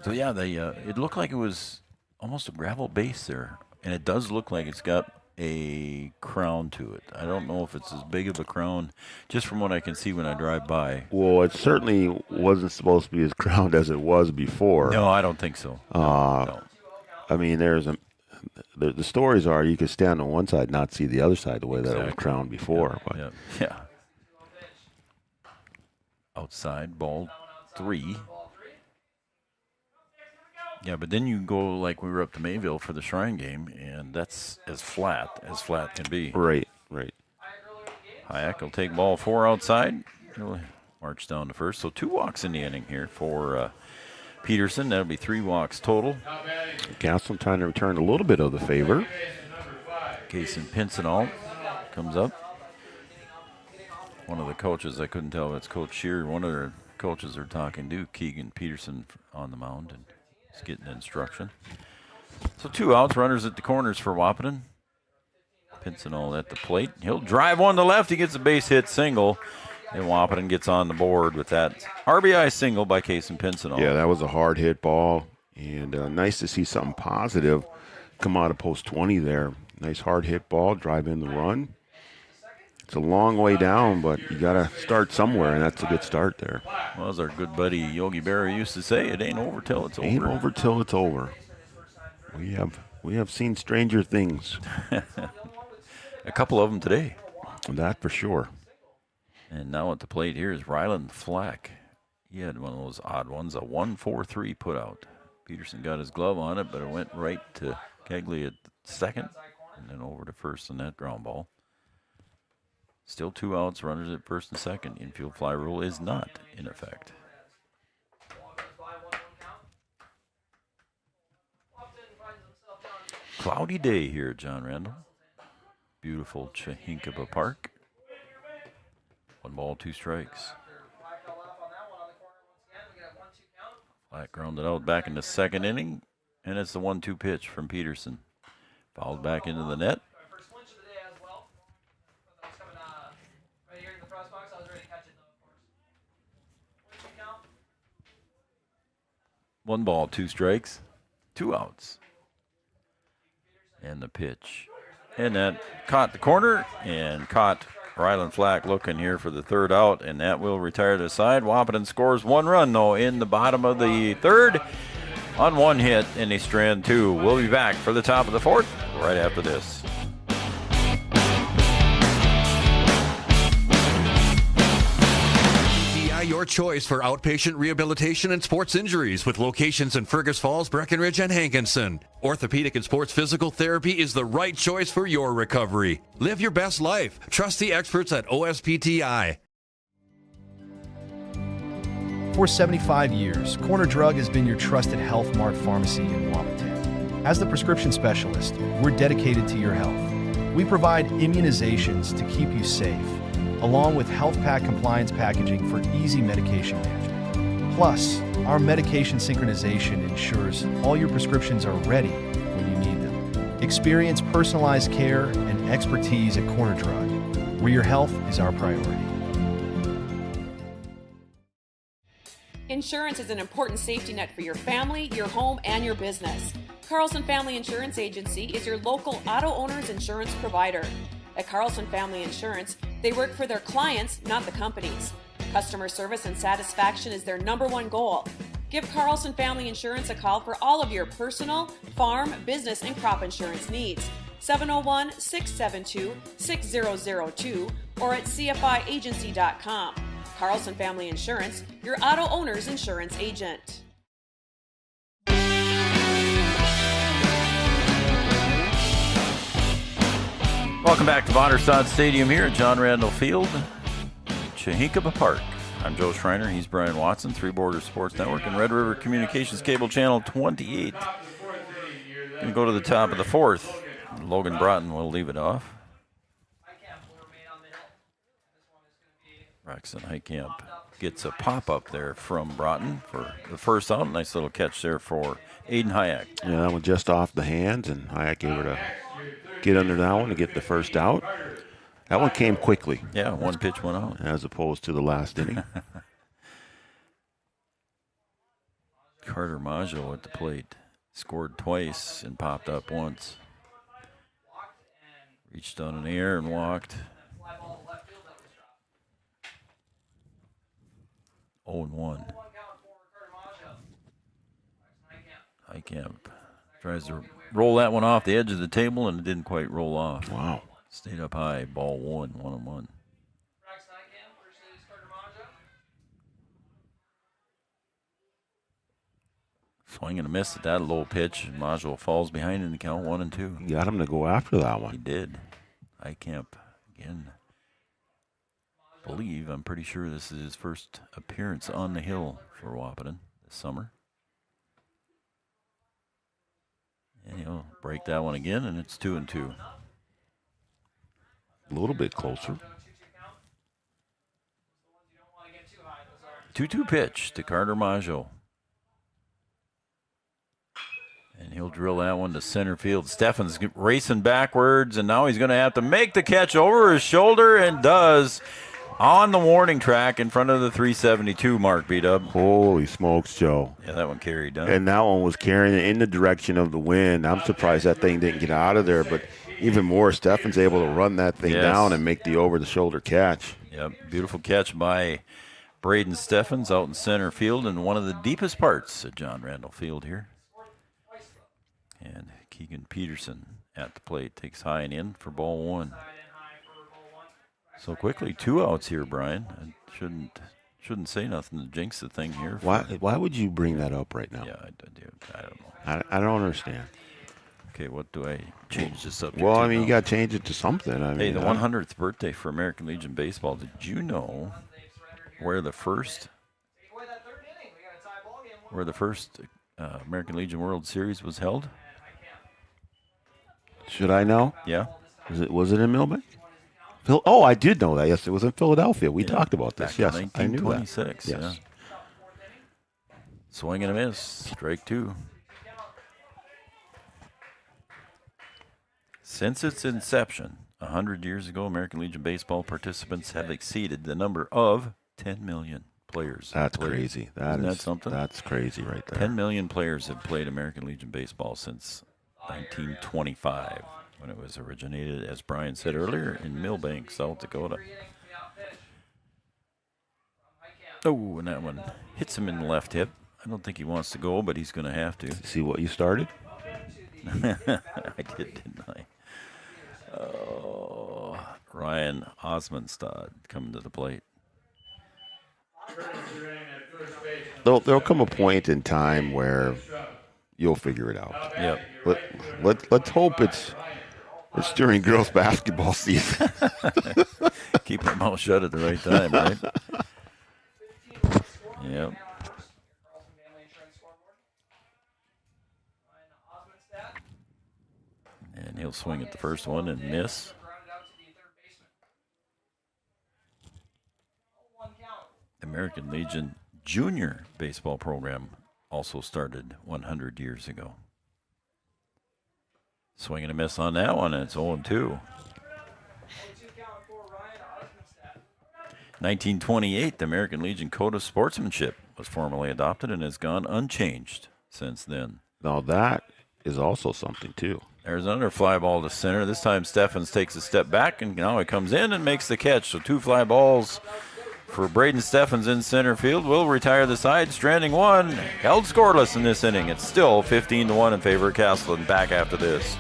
So yeah, it looked like it was almost a gravel base there, and it does look like it's got a crown to it. I don't know if it's as big of a crown, just from what I can see when I drive by. Well, it certainly wasn't supposed to be as crowned as it was before. No, I don't think so. No. I mean, the stories are you could stand on one side and not see the other side the way that it was crowned before. Yeah. Outside, ball 3. Yeah, but then you go like we were up to Mayville for the Shrine game, and that's as flat can be. Right. Hayek will take ball 4 outside. He'll march down to first. So 2 walks in the inning here for Peterson. That'll be 3 walks total. Casselton trying to return a little bit of the favor. Casey Pincenall comes up. One of the coaches, I couldn't tell if it's Coach Shear. One of their coaches are talking to Keegan Peterson on the mound, and he's getting instruction. So 2 outs, runners at the corners for Wahpeton. Pincenall at the plate. He'll drive one to left. He gets a base hit single. And Wahpeton gets on the board with that RBI single by Casey Pincenall. Yeah, that was a hard hit ball. And nice to see something positive come out of post 20 there. Nice hard hit ball, drive in the run. It's a long way down, but you got to start somewhere, and that's a good start there. Well, as our good buddy Yogi Berra used to say, it ain't over till it's over. Ain't over till it's over. We have seen stranger things. A couple of them today. That for sure. And now at the plate here is Ryland Flack. He had one of those odd ones, a 1-4-3 put out. Peterson got his glove on it, but it went right to Kegley at second, and then over to first on that ground ball. Still 2 outs, runners at first and second. Infield fly rule is not in effect. Cloudy day here at John Randall. Beautiful Chahinkaba Park. 1 ball, 2 strikes. Flat grounded out back in the second inning, and it's the 1-2 pitch from Peterson. Fouled back into the net. 1 ball, 2 strikes, 2 outs. And the pitch. And that caught the corner and caught Ryland Flack looking here for the 3rd out, and that will retire the side. Wahpeton scores 1 run, though, in the bottom of the 3rd on 1 hit, and they strand 2. We'll be back for the top of the 4th right after this. Your choice for outpatient rehabilitation and sports injuries with locations in Fergus Falls, Breckenridge, and Hankinson. Orthopedic and sports physical therapy is the right choice for your recovery. Live your best life. Trust the experts at OSPTI. For 75 years, Corner Drug has been your trusted Health Mart pharmacy in Wahpeton. As the prescription specialist, we're dedicated to your health. We provide immunizations to keep you safe, along with health pack compliance packaging for easy medication management. Plus, our medication synchronization ensures all your prescriptions are ready when you need them. Experience personalized care and expertise at Corner Drug, where your health is our priority. Insurance is an important safety net for your family, your home, and your business. Carlson Family Insurance Agency is your local auto owner's insurance provider. At Carlson Family Insurance, they work for their clients, not the companies. Customer service and satisfaction is their /1 goal. Give Carlson Family Insurance a call for all of your personal, farm, business, and crop insurance needs. 701-672-6002 or at cfiagency.com. Carlson Family Insurance, your auto owner's insurance agent. Welcome back to Vonderstad Stadium here at John Randall Field, Chahinkaba Park. I'm Joe Schreiner. He's Brian Watson, Three Borders Sports Network and Red River Communications Cable Channel 28. Going to go to the top of the 4th. Logan Broughton will leave it off. Braxton Heitkamp gets a pop-up there from Broughton for the first out. Nice little catch there for Aiden Hayek. Yeah, that one just off the hands, and Hayek able to get under that one to get the first out. That one came quickly. Yeah, one pitch went out. As opposed to the last inning. Carter Maggio at the plate. Scored twice and popped up once. Reached on an air and walked. 0-1. Highcamp tries to roll that one off the edge of the table, and it didn't quite roll off. Wow. Stayed up high. Ball 1-1. Swing and a miss at that low pitch. Maggio falls behind in the count 1-2. You got him to go after that one. He did. Highcamp again. I'm pretty sure this is his first appearance on the hill for Wahpeton this summer. And he'll break that one again, and it's 2-2. A little bit closer. 2-2 pitch to Carter Maggio. And he'll drill that one to center field. Steffens racing backwards, and now he's going to have to make the catch over his shoulder, and does on the warning track in front of the 372 mark, B-Dub. Holy smokes, Joe. Yeah, that one carried down. And that one was carrying it in the direction of the wind. I'm surprised that thing didn't get out of there, but even more, Steffens able to run that thing down and make the over-the-shoulder catch. Yep, beautiful catch by Braden Steffens out in center field in one of the deepest parts at John Randall Field here. And Keegan Peterson at the plate takes high and in for ball 1. So quickly, 2 outs here, Brian. I shouldn't say nothing to jinx the thing here. Why would you bring that up right now? Yeah, I don't know. I don't understand. Okay, what do I change the subject Well, to I mean, now? you got to change it to something. Hey, the 100th birthday for American Legion Baseball. Did you know where the first American Legion World Series was held? Should I know? Yeah. Was it in Millbank? Oh, I did know that. Yes, it was in Philadelphia. We talked about this. Back Yes, in I knew that. 1926. Yes. Yeah. Swing and a miss. Strike 2. Since its inception, 100 years ago, American Legion Baseball participants have exceeded the number of 10 million players. That's crazy. Isn't that something? That's crazy right there. 10 million players have played American Legion Baseball since 1925, when it was originated, as Brian said earlier, in Millbank, South Dakota. Oh, and that one hits him in the left hip. I don't think he wants to go, but he's going to have to. See what you started? I didn't I? Oh, Ryan Osmondstad coming to the plate. There'll come a point in time where you'll figure it out. Yep. Let's hope it's during girls' basketball season. Keep your mouth shut at the right time, right? Yep. And he'll swing at the first one and miss. American Legion Junior baseball program also started 100 years ago. Swing and a miss on that one, and it's 0-2. 1928, the American Legion Code of Sportsmanship was formally adopted and has gone unchanged since then. Now that is also something, too. There's another fly ball to center. This time Steffens takes a step back, and now he comes in and makes the catch. So 2 fly balls for Braden Steffens in center field. Will retire the side, stranding one. Held scoreless in this inning. It's still 15-1 in favor of Casselton. Back after this.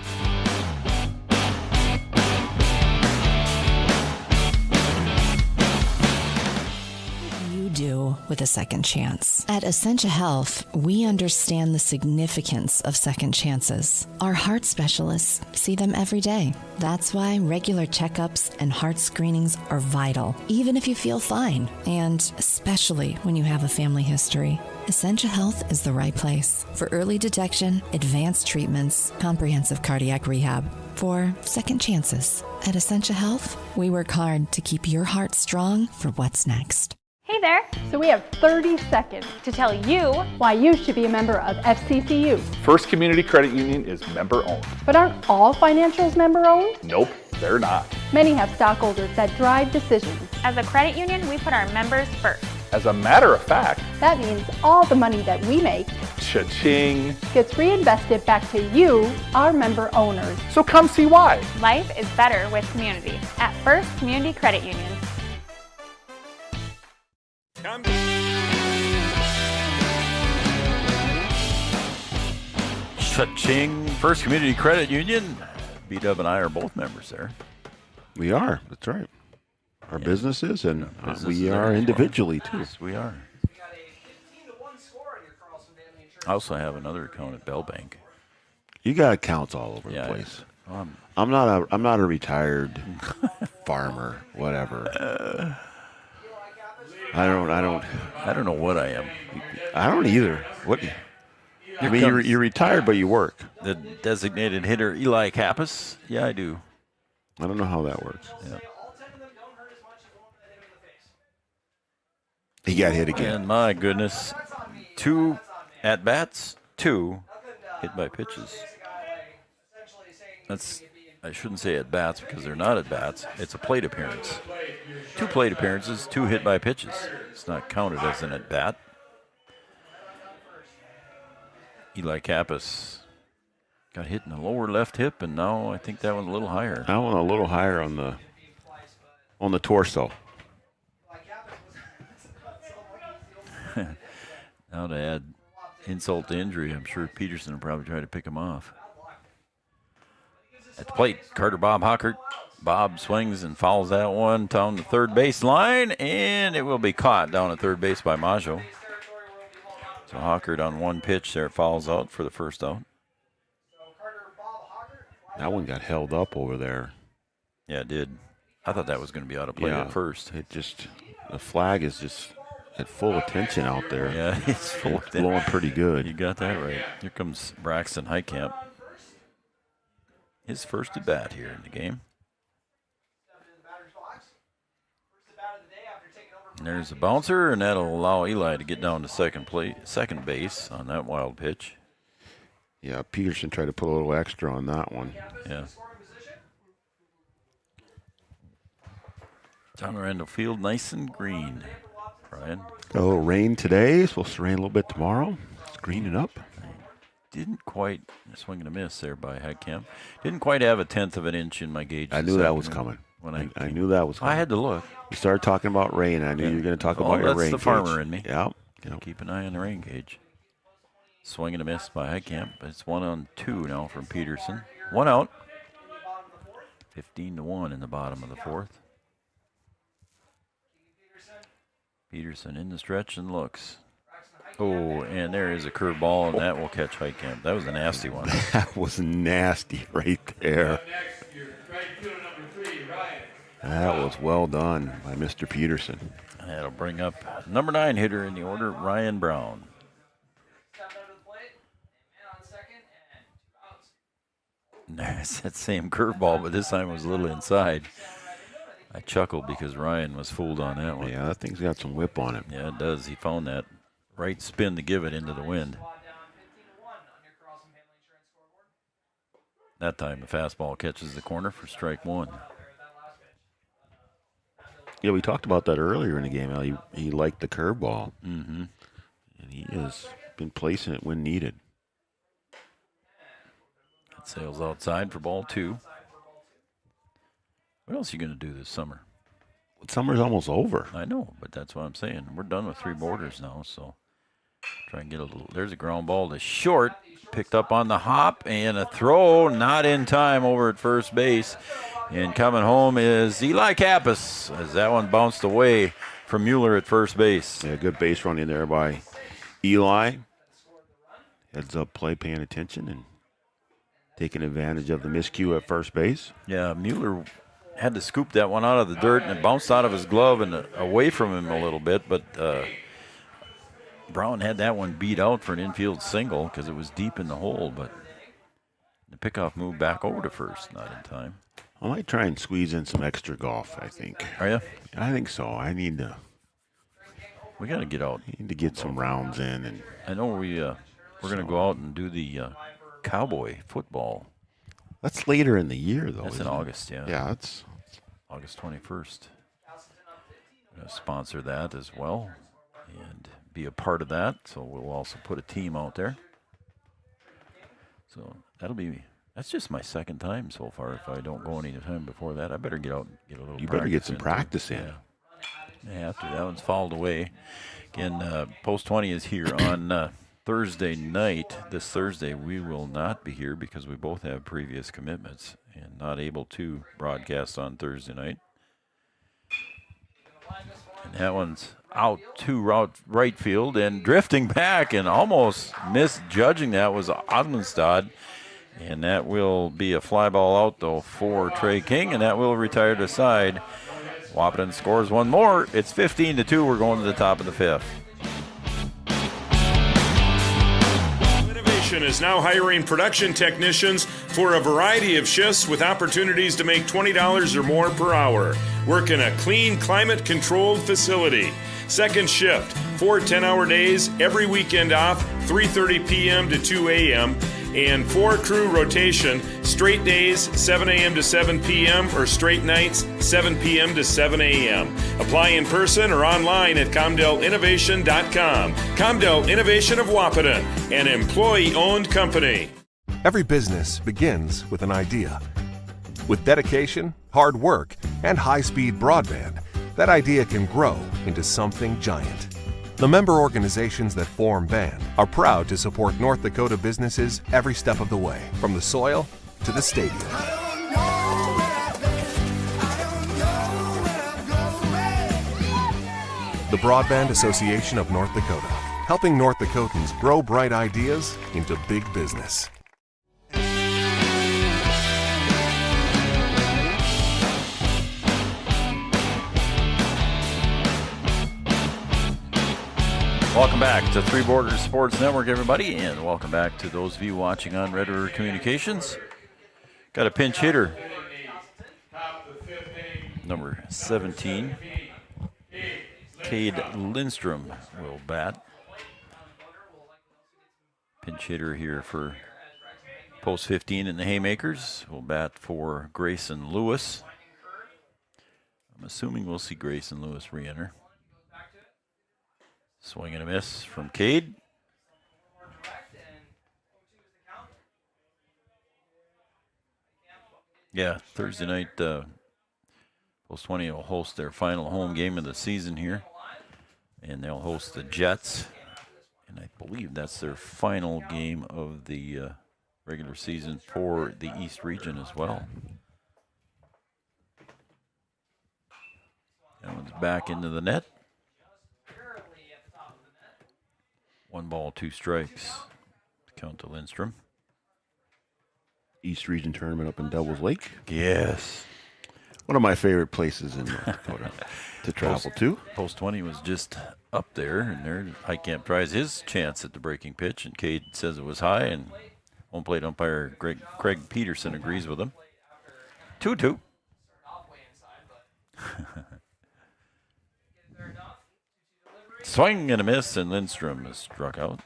Do with a second chance. At Essentia Health, we understand the significance of second chances. Our heart specialists see them every day. That's why regular checkups and heart screenings are vital, even if you feel fine, and especially when you have a family history. Essentia Health is the right place for early detection, advanced treatments, comprehensive cardiac rehab, for second chances. At Essentia Health, we work hard to keep your heart strong for what's next. Hey there! So we have 30 seconds to tell you why you should be a member of FCCU. First Community Credit Union is member-owned. But aren't all financials member-owned? Nope. they're not. Many have stockholders that drive decisions. As a credit union, we put our members first. As a matter of fact, That means all the money that we make cha-ching. gets reinvested back to you, our member owners. So come see why. Life is better with community at First Community Credit Union. Cha-ching. First Community Credit Union. B-Dub and I are both members there. We are. That's right. Our businesses, and we are individually, too. Yes, we are. I also have another account at Bell Bank. You got accounts all over the place. I'm not a retired farmer, whatever. I don't know what I am. I don't either. What? I mean, you're retired, but you work. The designated hitter, Eli Kappas. Yeah, I do. I don't know how that works. Yeah. He got hit again. And my goodness, 2 at-bats, 2 hit by pitches. I shouldn't say at-bats because they're not at-bats. It's a plate appearance. 2 plate appearances, 2 hit by pitches. It's not counted as an at-bat. Eli Kappas got hit in the lower left hip, and now I think that one's a little higher. That one a little higher on the torso. Now to add insult to injury, I'm sure Peterson will probably try to pick him off. At the plate, Carter Bob Hockert. Bob swings and fouls that one down the third base line, and it will be caught down at third base by Maggio. So Hockert on one pitch there fouls out for the first out. That one got held up over there. Yeah, it did. I thought that was going to be out of play at first. The flag is just at full attention out there. Yeah, it's full. It's blowing pretty good. You got that right. Here comes Braxton Heitkamp. His first at bat here in the game. And there's a bouncer, and that'll allow Eli to get down to second base on that wild pitch. Yeah, Peterson tried to put a little extra on that one. Yeah. Down around the field, nice and green. Brian? Got a little rain today. Supposed to rain a little bit tomorrow. It's greening up. Didn't quite swing and a miss there by Heitkamp. Didn't quite have 1/10 of an inch in my gauge. I knew that was coming. When I knew that was coming. I had to look. You started talking about rain. I knew you were going to talk about your rain that's the farmer in me. Yeah. Keep an eye on the rain gauge. Swing and a miss by Heitkamp. It's 1-2 now from Peterson. 1 out. 15-1 in the bottom of the fourth. Peterson in the stretch and looks. Oh, and there is a curveball, and that will catch Heitkamp. That was a nasty one. That was nasty right there. That was well done by Mr. Peterson. That'll bring up number 9 hitter in the order, Ryan Brown. There's that same curveball, but this time it was a little inside. I chuckled because Ryan was fooled on that one. Yeah, that thing's got some whip on it. Yeah, it does. He found that right spin to give it into the wind. That time the fastball catches the corner for strike 1. Yeah, we talked about that earlier in the game. How he liked the curveball. Mm-hmm. And he has been placing it when needed. It sails outside for ball 2. What else are you going to do this summer? Summer's almost over. I know, but that's what I'm saying. We're done with 3 borders now, so try and get a little. There's a ground ball to short. Picked up on the hop, and a throw not in time over at first base. And coming home is Eli Kappas, as that one bounced away from Mueller at first base. Yeah, good base running there by Eli. Heads up play, paying attention and taking advantage of the miscue at first base. Yeah, Mueller had to scoop that one out of the dirt, and it bounced out of his glove and away from him a little bit, but Brown had that one beat out for an infield single because it was deep in the hole, but the pickoff moved back over to first, not in time. I might try and squeeze in some extra golf, I think. Are you? I think so. I need to. We got to get out. Need to get some rounds in. And I know we're going to go out and do the cowboy football That's later in the year, though. That's in isn't it? August, yeah. Yeah, it's August 21st. Gonna sponsor that as well and be a part of that. So we'll also put a team out there. So that's just my second time so far. If I don't go any time before that, I better get out and get a little. You better get some in practice too. in. Yeah, after that one's fouled away. Again, Post 20 is here on Thursday night. This Thursday we will not be here because we both have previous commitments and not able to broadcast on Thursday night. And that one's out to right field and drifting back and almost misjudging that was Ogdenstad. And that will be a fly ball out, though, for Trey King, and that will retire to side. Wahpeton scores one more. It's 15-2. We're going to the top of the fifth. Innovation is now hiring production technicians for a variety of shifts with opportunities to make $20 or more per hour. Work in a clean, climate-controlled facility. Second shift, 4 10-hour days, every weekend off, 3:30 p.m. to 2 a.m., and 4-crew rotation, straight days, 7 a.m. to 7 p.m., or straight nights, 7 p.m. to 7 a.m. Apply in person or online at ComdelInnovation.com. Comdel Innovation of Wahpeton, an employee-owned company. Every business begins with an idea. With dedication, hard work, and high-speed broadband, that idea can grow into something giant. The member organizations that form BAND are proud to support North Dakota businesses every step of the way, from the soil to the stadium. The Broadband Association of North Dakota, helping North Dakotans grow bright ideas into big business. Welcome back to Three Borders Sports Network, everybody, and welcome back to those of you watching on Red River Communications. Got a pinch hitter, number 17, Cade Lindstrom will bat. Pinch hitter here for Post 15 in the Haymakers. Will bat for Grayson Lewis. I'm assuming we'll see Grayson Lewis re-enter. Swing and a miss from Cade. Yeah, Thursday night, Post 20 will host their final home game of the season here. And they'll host the Jets. And I believe that's their final game of the regular season for the East region as well. That one's back into the net. 1 ball, 2 strikes. Count to Lindstrom. East Region tournament up in Devils Lake. Yes. One of my favorite places in North Dakota to travel to. Post 20 was just up there, and there Highcamp tries his chance at the breaking pitch, and Cade says it was high, and home plate umpire Craig Peterson agrees with him. 2-2. Swing and a miss, and Lindstrom is struck out.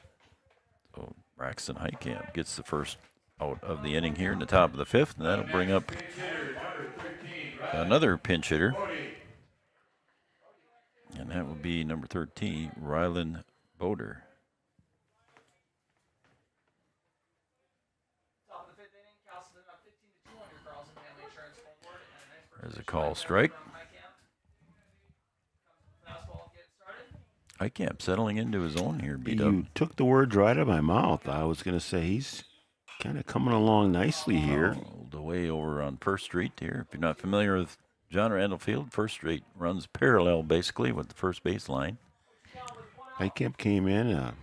So Braxton Highcamp gets the first out of the inning here in the top of the fifth, and that'll bring up another pinch hitter. And that will be number 13, Rylan Boder. There's a call strike. Highcamp settling into his own here, B-Dub. You took the words right out of my mouth. I was going to say he's kind of coming along nicely here. The way over on First Street here. If you're not familiar with John Randall Field, First Street runs parallel basically with the first base line. Highcamp came in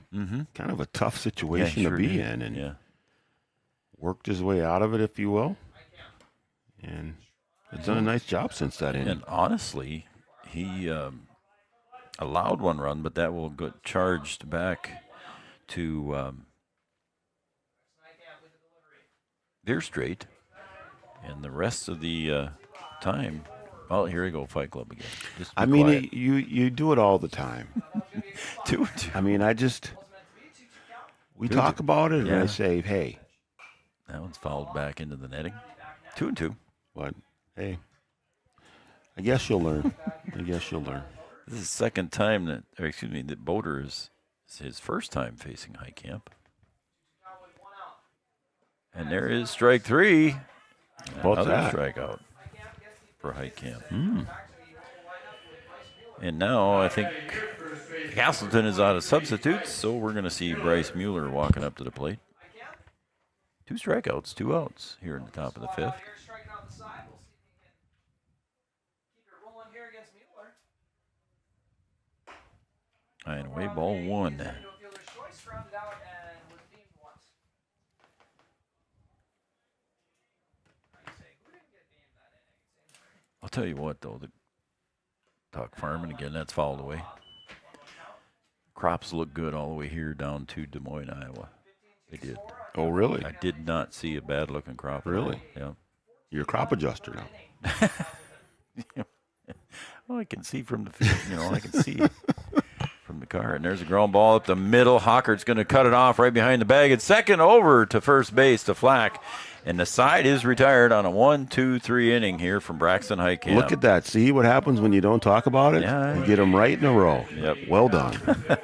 kind of a tough situation to be in and worked his way out of it, if you will. And has done a nice job since that inning. And honestly, he allowed 1 run, but that will get charged back to Deer Strait. And the rest of the time, well, here we go, Fight Club again. Just I mean, you do it all the time. 2-2. I mean, we talk about it, and I say, hey, That one's fouled back into the netting. 2-2. But, hey, I guess you'll learn. This is the second time that Boulder is his first time facing High Camp. And there is strike 3. What's Another that? strikeout for High Camp. And now I think Casselton is out of substitutes, so we're going to see Bryce Mueller walking up to the plate. 2 strikeouts, 2 outs here in the top of the 5th. And away, ball 1. I'll tell you what, though, the talk farming again, that's fouled away. Crops look good all the way here down to Des Moines, Iowa. They did. Oh, really? I did not see a bad-looking crop. Really? Yeah. You're a crop adjuster now. Well, I can see from the field, I can see from the car. And there's a ground ball up the middle. Hockert's going to cut it off right behind the bag. It's second over to first base to Flack. And the side is retired on a 1-2-3 inning here from Braxton High Camp. Look at that. See what happens when you don't talk about it? Yeah. You get them right in a row. Yep. Well done.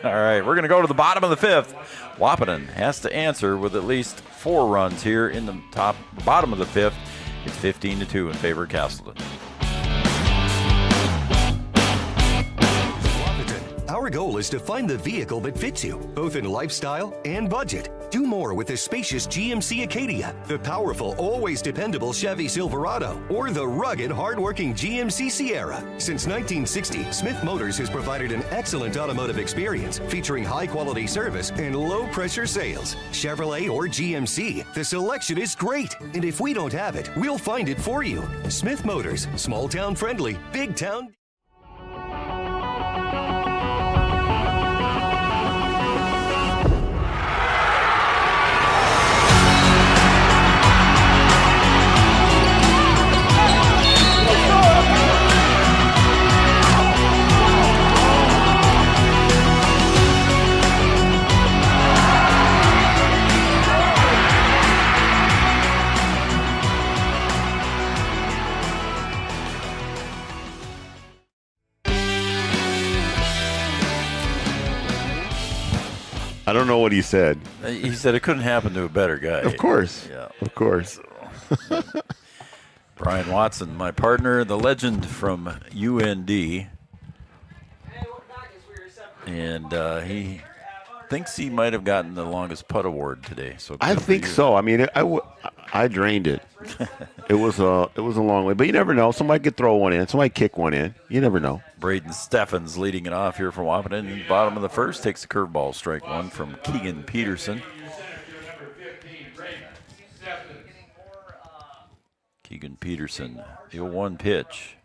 All right, we're going to go to the bottom of the 5th. Wahpeton has to answer with at least 4 runs here in the bottom of the 5th. It's 15-2 in favor of Casselton. Our goal is to find the vehicle that fits you, both in lifestyle and budget. Do more with the spacious GMC Acadia, the powerful, always dependable Chevy Silverado, or the rugged, hardworking GMC Sierra. Since 1960, Smith Motors has provided an excellent automotive experience featuring high-quality service and low-pressure sales. Chevrolet or GMC, the selection is great. And if we don't have it, we'll find it for you. Smith Motors, small-town friendly, big-town... I don't know what he said. He said it couldn't happen to a better guy. Of course. Yeah. Of course. Brian Watson, my partner, the legend from UND. And he thinks he might have gotten the longest putt award today. So I think so. I mean, I drained it. It was a long way, but you never know. Somebody could throw one in. Somebody kick one in. You never know. Braden Steffens leading it off here from Wahpeton. In the bottom of the 1st, takes the curveball, strike 1 from Keegan Peterson. Keegan Peterson, the 0-1 pitch.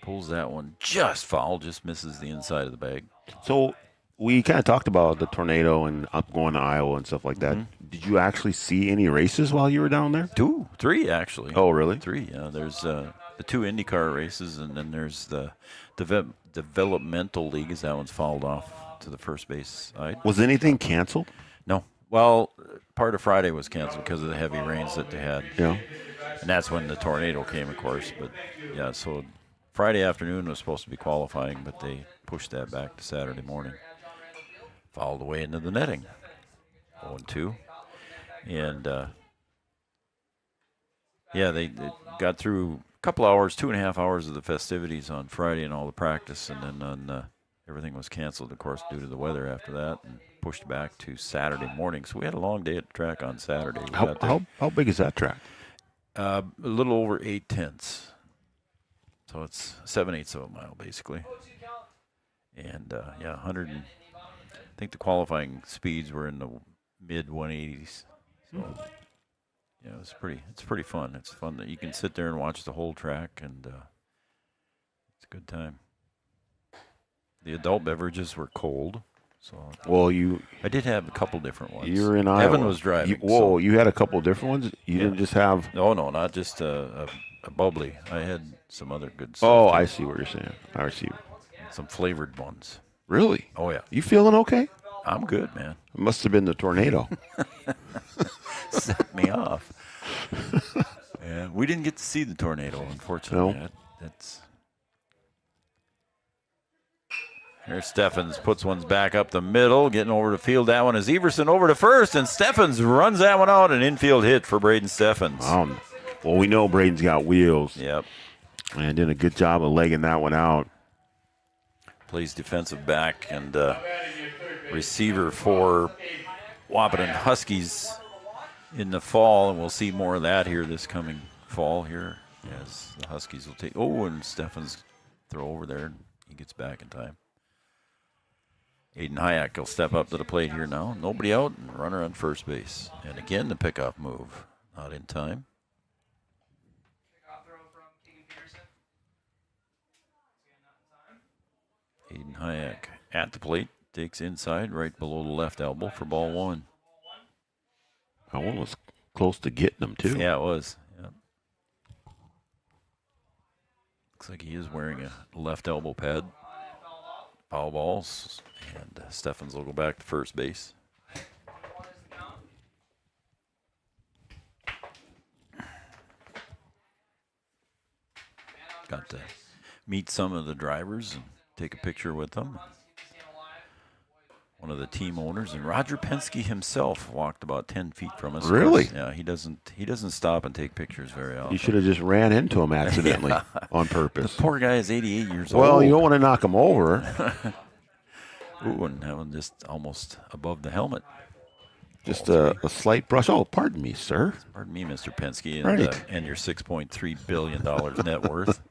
Pulls that one just foul, just misses the inside of the bag. So we kind of talked about the tornado and up going to Iowa and stuff like that. Did you actually see any races while you were down there? 2, 3 actually. Oh, really? 3, yeah. There's the 2 IndyCar races, and then there's the developmental leagues. That one's fouled off to the first base side. Was anything canceled? No. Well, part of Friday was canceled because of the heavy rains that they had. Yeah. And that's when the tornado came, of course. But, yeah, so Friday afternoon was supposed to be qualifying, but they pushed that back to Saturday morning. Fouled away into the netting. 0-2. And, they got through a couple hours, 2.5 hours of the festivities on Friday and all the practice, and then on everything was canceled, of course, due to the weather after that, and pushed back to Saturday morning. So we had a long day at the track on Saturday. How big is that track? A little over 8/10. So it's 7/8 of a mile, basically. And, 100. I think the qualifying speeds were in the mid 180s. So, yeah, it's pretty fun. It's fun that you can sit there and watch the whole track, and it's a good time. The adult beverages were cold. So I did have a couple different ones. You were in Iowa. Evan was driving. You had a couple different ones? You didn't just have... No, not just a bubbly. I had some other good stuff. Oh, I see what you're saying. I see. Some flavored ones. Really? Oh, yeah. You feeling okay? I'm good, man. It must have been the tornado. Set me off. And we didn't get to see the tornado, unfortunately. No. That's. Here's Steffens, puts one back up the middle, getting over to field. That one is Everson over to first, and Steffens runs that one out. An infield hit for Braden Steffens. Well, we know Braden's got wheels. Yep. And did a good job of legging that one out. Plays defensive back and receiver for Wahpeton Huskies in the fall, and we'll see more of that here this coming fall here as the Huskies will take. Oh, and Steffens throw over there, and he gets back in time. Aiden Hayek will step up to the plate here now. Nobody out, and runner on first base. And again, the pickoff move. Not in time. Aiden Hayek at the plate. Takes inside, right below the left elbow for ball one. That one was close to getting him, too. Yeah, it was. Yep. Looks like he is wearing a left elbow pad. Foul balls. And Steffens will go back to first base. Got to meet some of the drivers and take a picture with them. One of the team owners, and Roger Penske himself walked about 10 feet from us. Really? Yeah, he doesn't stop and take pictures very often. You should have just ran into him accidentally on purpose. The poor guy is 88 years old. Well, you don't want to knock him over. Ooh, and that one just almost above the helmet. Just a slight brush. Oh, pardon me, sir. Pardon me, Mr. Penske, Right. And your $6.3 billion net worth.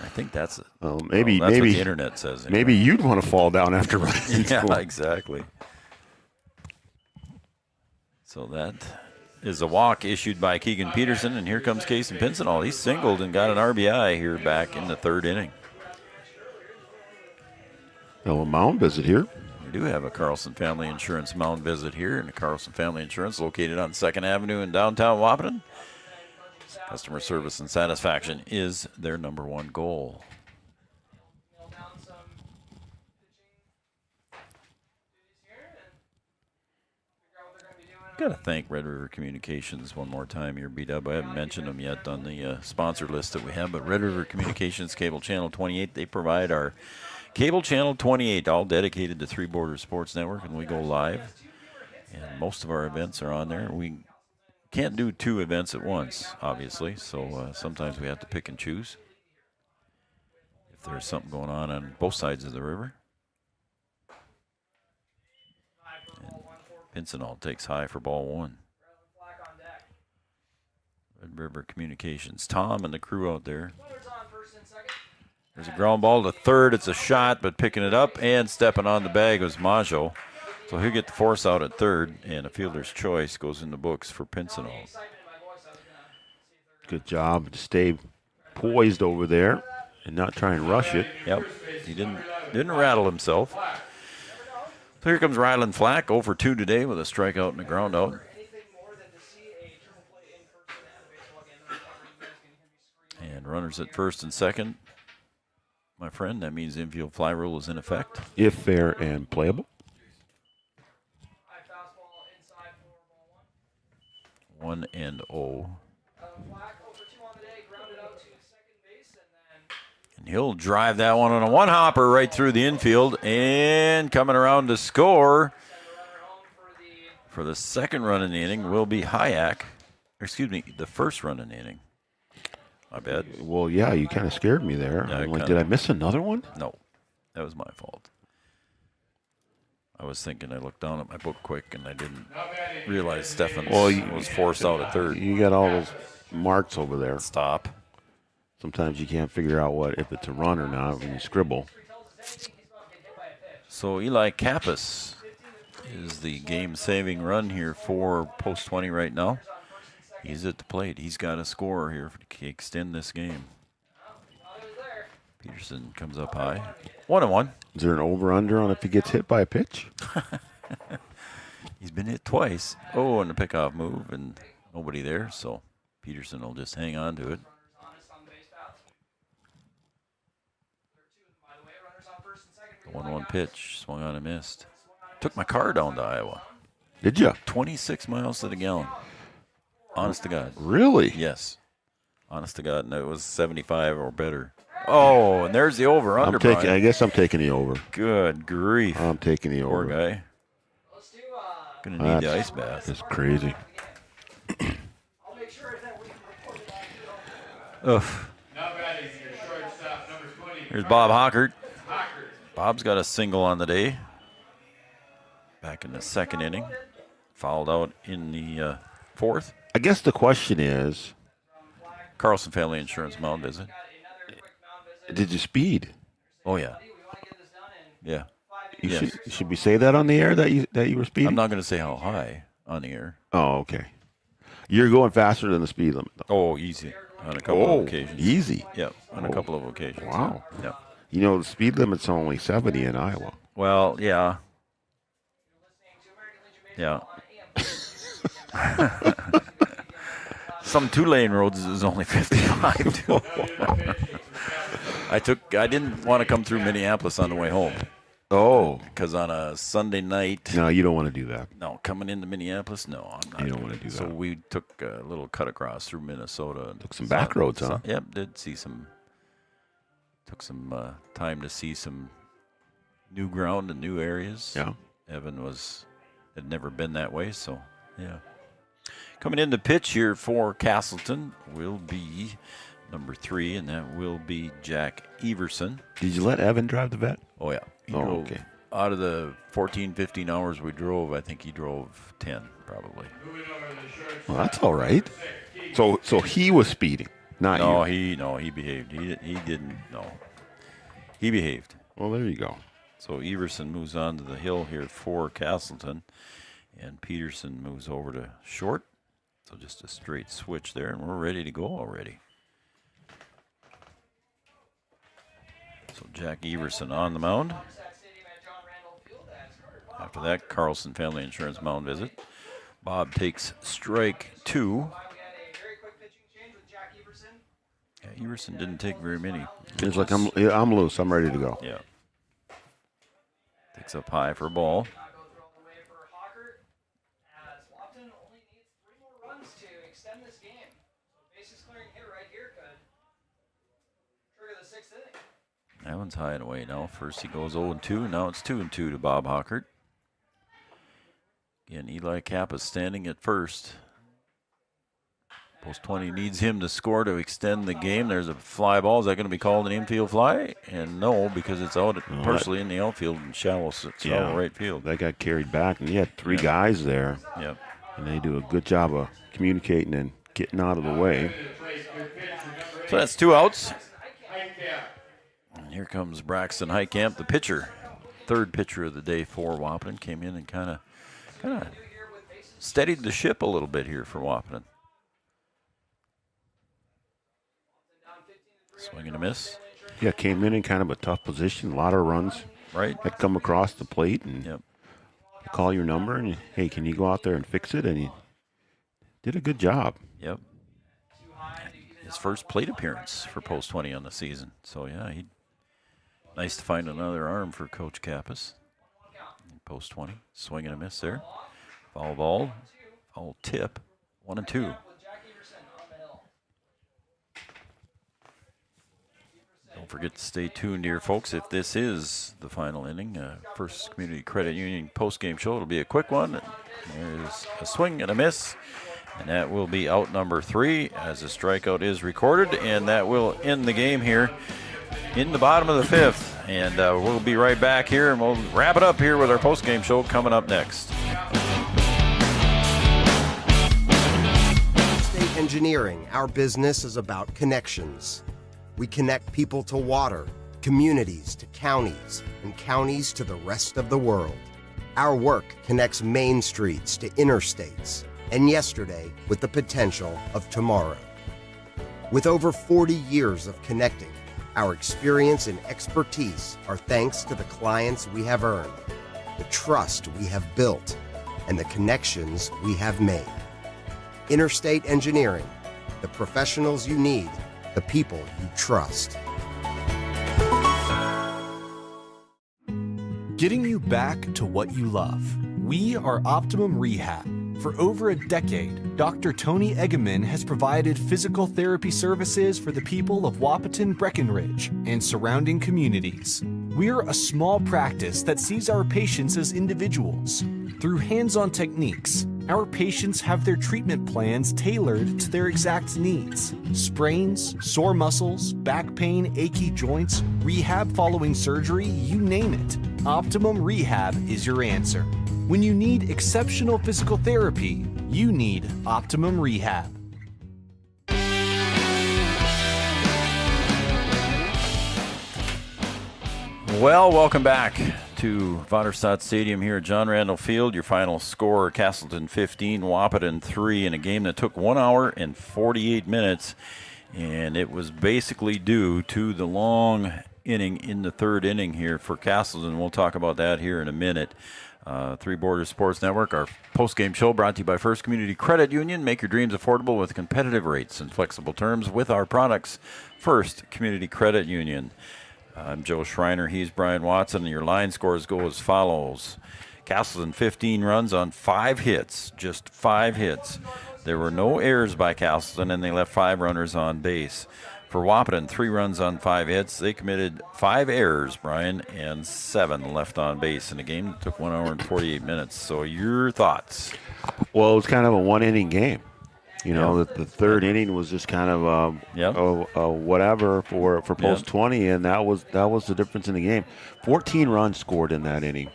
I think that's it. Maybe that's what the internet says. Anyway. Maybe you'd want to fall down after running into him. Yeah, exactly. So that is a walk issued by Keegan Peterson, and here comes Casey Pinsenall. He singled and got an RBI here back in the third inning. Oh, a mound visit here. We do have a Carlson Family Insurance mound visit here, and the Carlson Family Insurance located on 2nd Avenue in downtown Wahpeton. Customer service and satisfaction is their number one goal. Got to thank Red River Communications one more time here, B-Dub. I haven't mentioned them yet on the sponsor list that we have, but Red River Communications Cable Channel 28, they provide our Cable Channel 28, all dedicated to Three Borders Sports Network, and we go live. And most of our events are on there. We can't do two events at once, obviously, so sometimes we have to pick and choose if there's something going on both sides of the river. And Pinsenall takes high for ball one. Red River Communications. Tom and the crew out there. There's a ground ball to third. It's a shot, but picking it up and stepping on the bag was Majo. So he'll get the force out at third, and a fielder's choice goes in the books for Pinsenall. Good job to stay poised over there and not try and rush it. Yep, he didn't rattle himself. So here comes Ryland Flack, 0 for 2 today with a strikeout and a ground out. And runners at first and second. My friend, that means infield fly rule is in effect. If fair and playable. 1-0. And he'll drive that one on a one-hopper right through the infield. And coming around to score for the second run in the inning will be Hayek. Excuse me, the first run in the inning. My bad. Well, yeah, you kind of scared me there. Yeah, I'm like, did I miss another one? No, that was my fault. I was thinking, I looked down at my book quick, and I didn't realize Steffens was forced out at third. You got all those marks over there. Stop. Sometimes you can't figure out if it's a run or not when you scribble. So Eli Kappas is the game-saving run here for post 20 right now. He's at the plate. He's got a scorer here to extend this game. Peterson comes up high. 1-1. Is there an over-under on if he gets hit by a pitch? He's been hit twice. Oh, and the pickoff move, and nobody there, so Peterson will just hang on to it. The 1-1 pitch, swung on and missed. Took my car down to Iowa. Did you? 26 miles to the gallon. Honest to God. Really? Yes. Honest to God. And it was 75 or better. Oh, and there's the over-under. I guess I'm taking the over. Good grief. I'm taking the over. Poor guy. Going to need the ice bath. That's crazy. Ugh. Here's Bob Hockert. Bob's got a single on the day. Back in the second inning. Fouled out in the fourth. I guess the question is, Carlson Family Insurance mound visit. Did you speed? Oh, yeah. Yeah. Should we say that on the air that you were speeding? I'm not going to say how high on the air. Oh, okay. You're going faster than the speed limit, though. Oh, easy. On a couple of occasions. Easy? Yep, on a couple of occasions. Wow. Yep. You know, the speed limit's only 70 in Iowa. Well, yeah. Yeah. Some two-lane roads is only 55 too. I didn't want to come through Minneapolis on the way home. Oh. Because on a Sunday night. No, you don't want to do that. No, coming into Minneapolis, no, I'm not. You don't want to do that. So we took a little cut across through Minnesota. And took some back roads, huh? Yep, did see some. Took some time to see some new ground and new areas. Yeah. Evan had never been that way, so yeah. Coming in to pitch here for Casselton will be number 3, and that will be Jack Everson. Did you let Evan drive the vet? Oh, yeah. Okay. Out of the 14, 15 hours we drove, I think he drove 10, probably. Well, that's all right. So he was speeding, not you. He behaved. He didn't. No, he behaved. Well, there you go. So Everson moves on to the hill here for Casselton, and Peterson moves over to short. So just a straight switch there, and we're ready to go already. So Jack Everson on the mound. After that, Carlson Family Insurance mound visit. Bob takes strike 2. Yeah, Everson didn't take very many. He's like, I'm loose. I'm ready to go. Yeah. Takes up high for a ball. That one's high and away now. First he goes 0-2. Now it's 2-2 to Bob Hockert. Again, Eli Kappa standing at first. Post 20 needs him to score to extend the game. There's a fly ball. Is that going to be called an infield fly? And no, because it's out partially in the outfield and shallow right field. That got carried back, and you had 3 guys there. Yep. And they do a good job of communicating and getting out of the way. So that's 2 outs. And here comes Braxton Heitkamp, the pitcher. 3rd pitcher of the day for Wahpeton. Came in and kind of steadied the ship a little bit here for Wahpeton. Swing and a miss. Yeah, came in kind of a tough position. A lot of runs. Right. Had come across the plate, and you call your number, and hey, can you go out there and fix it? And he did a good job. Yep. His first plate appearance for Post 20 on the season. So yeah, nice to find another arm for Coach Kappas. Post 20, swing and a miss there. Foul ball, foul tip, 1-2. Don't forget to stay tuned here, folks. If this is the final inning, First Community Credit Union post-game show, it'll be a quick one. There's a swing and a miss, and that will be out number 3 as a strikeout is recorded, and that will end the game here in the bottom of the 5th. And we'll be right back here, and we'll wrap it up here with our post-game show coming up next. State Engineering, our business is about connections. We connect people to water, communities to counties, and counties to the rest of the world. Our work connects main streets to interstates, and yesterday with the potential of tomorrow. With over 40 years of connecting, our experience and expertise are thanks to the clients we have earned, the trust we have built, and the connections we have made. Interstate Engineering, the professionals you need, the people you trust. Getting you back to what you love. We are Optimum Rehab. For over a decade, Dr. Tony Egeman has provided physical therapy services for the people of Wahpeton, Breckenridge, and surrounding communities. We're a small practice that sees our patients as individuals. Through hands-on techniques, our patients have their treatment plans tailored to their exact needs. Sprains, sore muscles, back pain, achy joints, rehab following surgery, you name it. Optimum Rehab is your answer. When you need exceptional physical therapy, you need Optimum Rehab. Well, welcome back to Vaterstad Stadium here at John Randall Field. Your final score, Casselton 15, Wahpeton 3, in a game that took 1 hour and 48 minutes. And it was basically due to the long inning in the third inning here for Casselton. We'll talk about that here in a minute. Three Borders Sports Network, our post-game show brought to you by First Community Credit Union. Make your dreams affordable with competitive rates and flexible terms with our products. First Community Credit Union. I'm Joe Schreiner. He's Brian Watson. And your line scores go as follows. Casselton 15 runs on 5 hits, just 5 hits. There were no errors by Casselton, and they left 5 runners on base. For Wahpeton, 3 runs on 5 hits. They committed 5 errors, Brian, and 7 left on base in a game that took 1 hour and 48 minutes. So your thoughts? Well, it was kind of a one-inning game. You know, the third inning was just kind of whatever for post 20, and that was the difference in the game. 14 runs scored in that inning.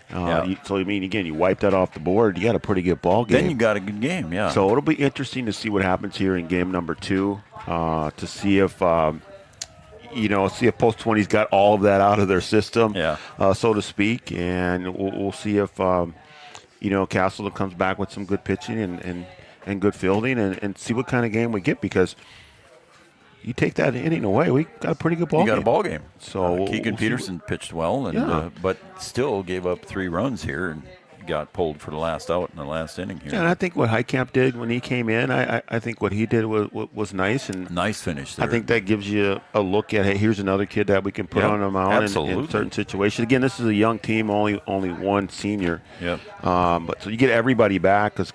So, I mean, again, you wipe that off the board, you got a pretty good ball game. Then you got a good game, yeah. So it'll be interesting to see what happens here in game number 2, to see if see if post 20's got all of that out of their system, so to speak, and we'll see if Casselton comes back with some good pitching and good fielding, and see what kind of game we get, because you take that inning away, we got a pretty good ball game. You got a ball game. So Keegan Peterson pitched well, and but still gave up 3 runs here and got pulled for the last out in the last inning here. Yeah, and I think what Heitkamp did when he came in, I think what he did was nice. And nice finish there. I think that gives you a look at, hey, here's another kid that we can put on the mound in certain situations. Again, this is a young team, only one senior. But so you get everybody back, because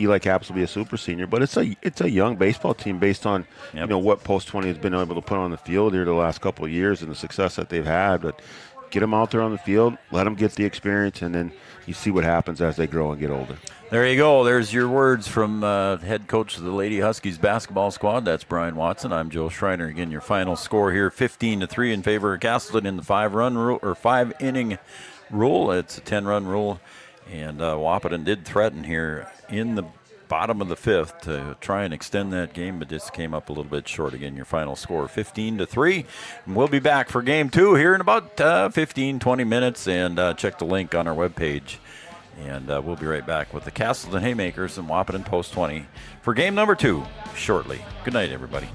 Eli Capps will be a super senior. But it's a young baseball team based on what post 20 has been able to put on the field here the last couple of years and the success that they've had. But get them out there on the field, let them get the experience, and then you see what happens as they grow and get older. There you go. There's your words from head coach of the Lady Huskies basketball squad. That's Brian Watson. I'm Joe Schreiner. Again, your final score here, 15-3 in favor of Casselton in the 5-inning rule. It's a 10-run rule, and Wahpeton did threaten here in the bottom of the 5th to try and extend that game, but just came up a little bit short. Again, your final score, 15-3. And we'll be back for game 2 here in about 15-20 minutes, and check the link on our webpage. And we'll be right back with the Casselton Haymakers and Wahpeton Post 20 for game number 2 shortly. Good night, everybody.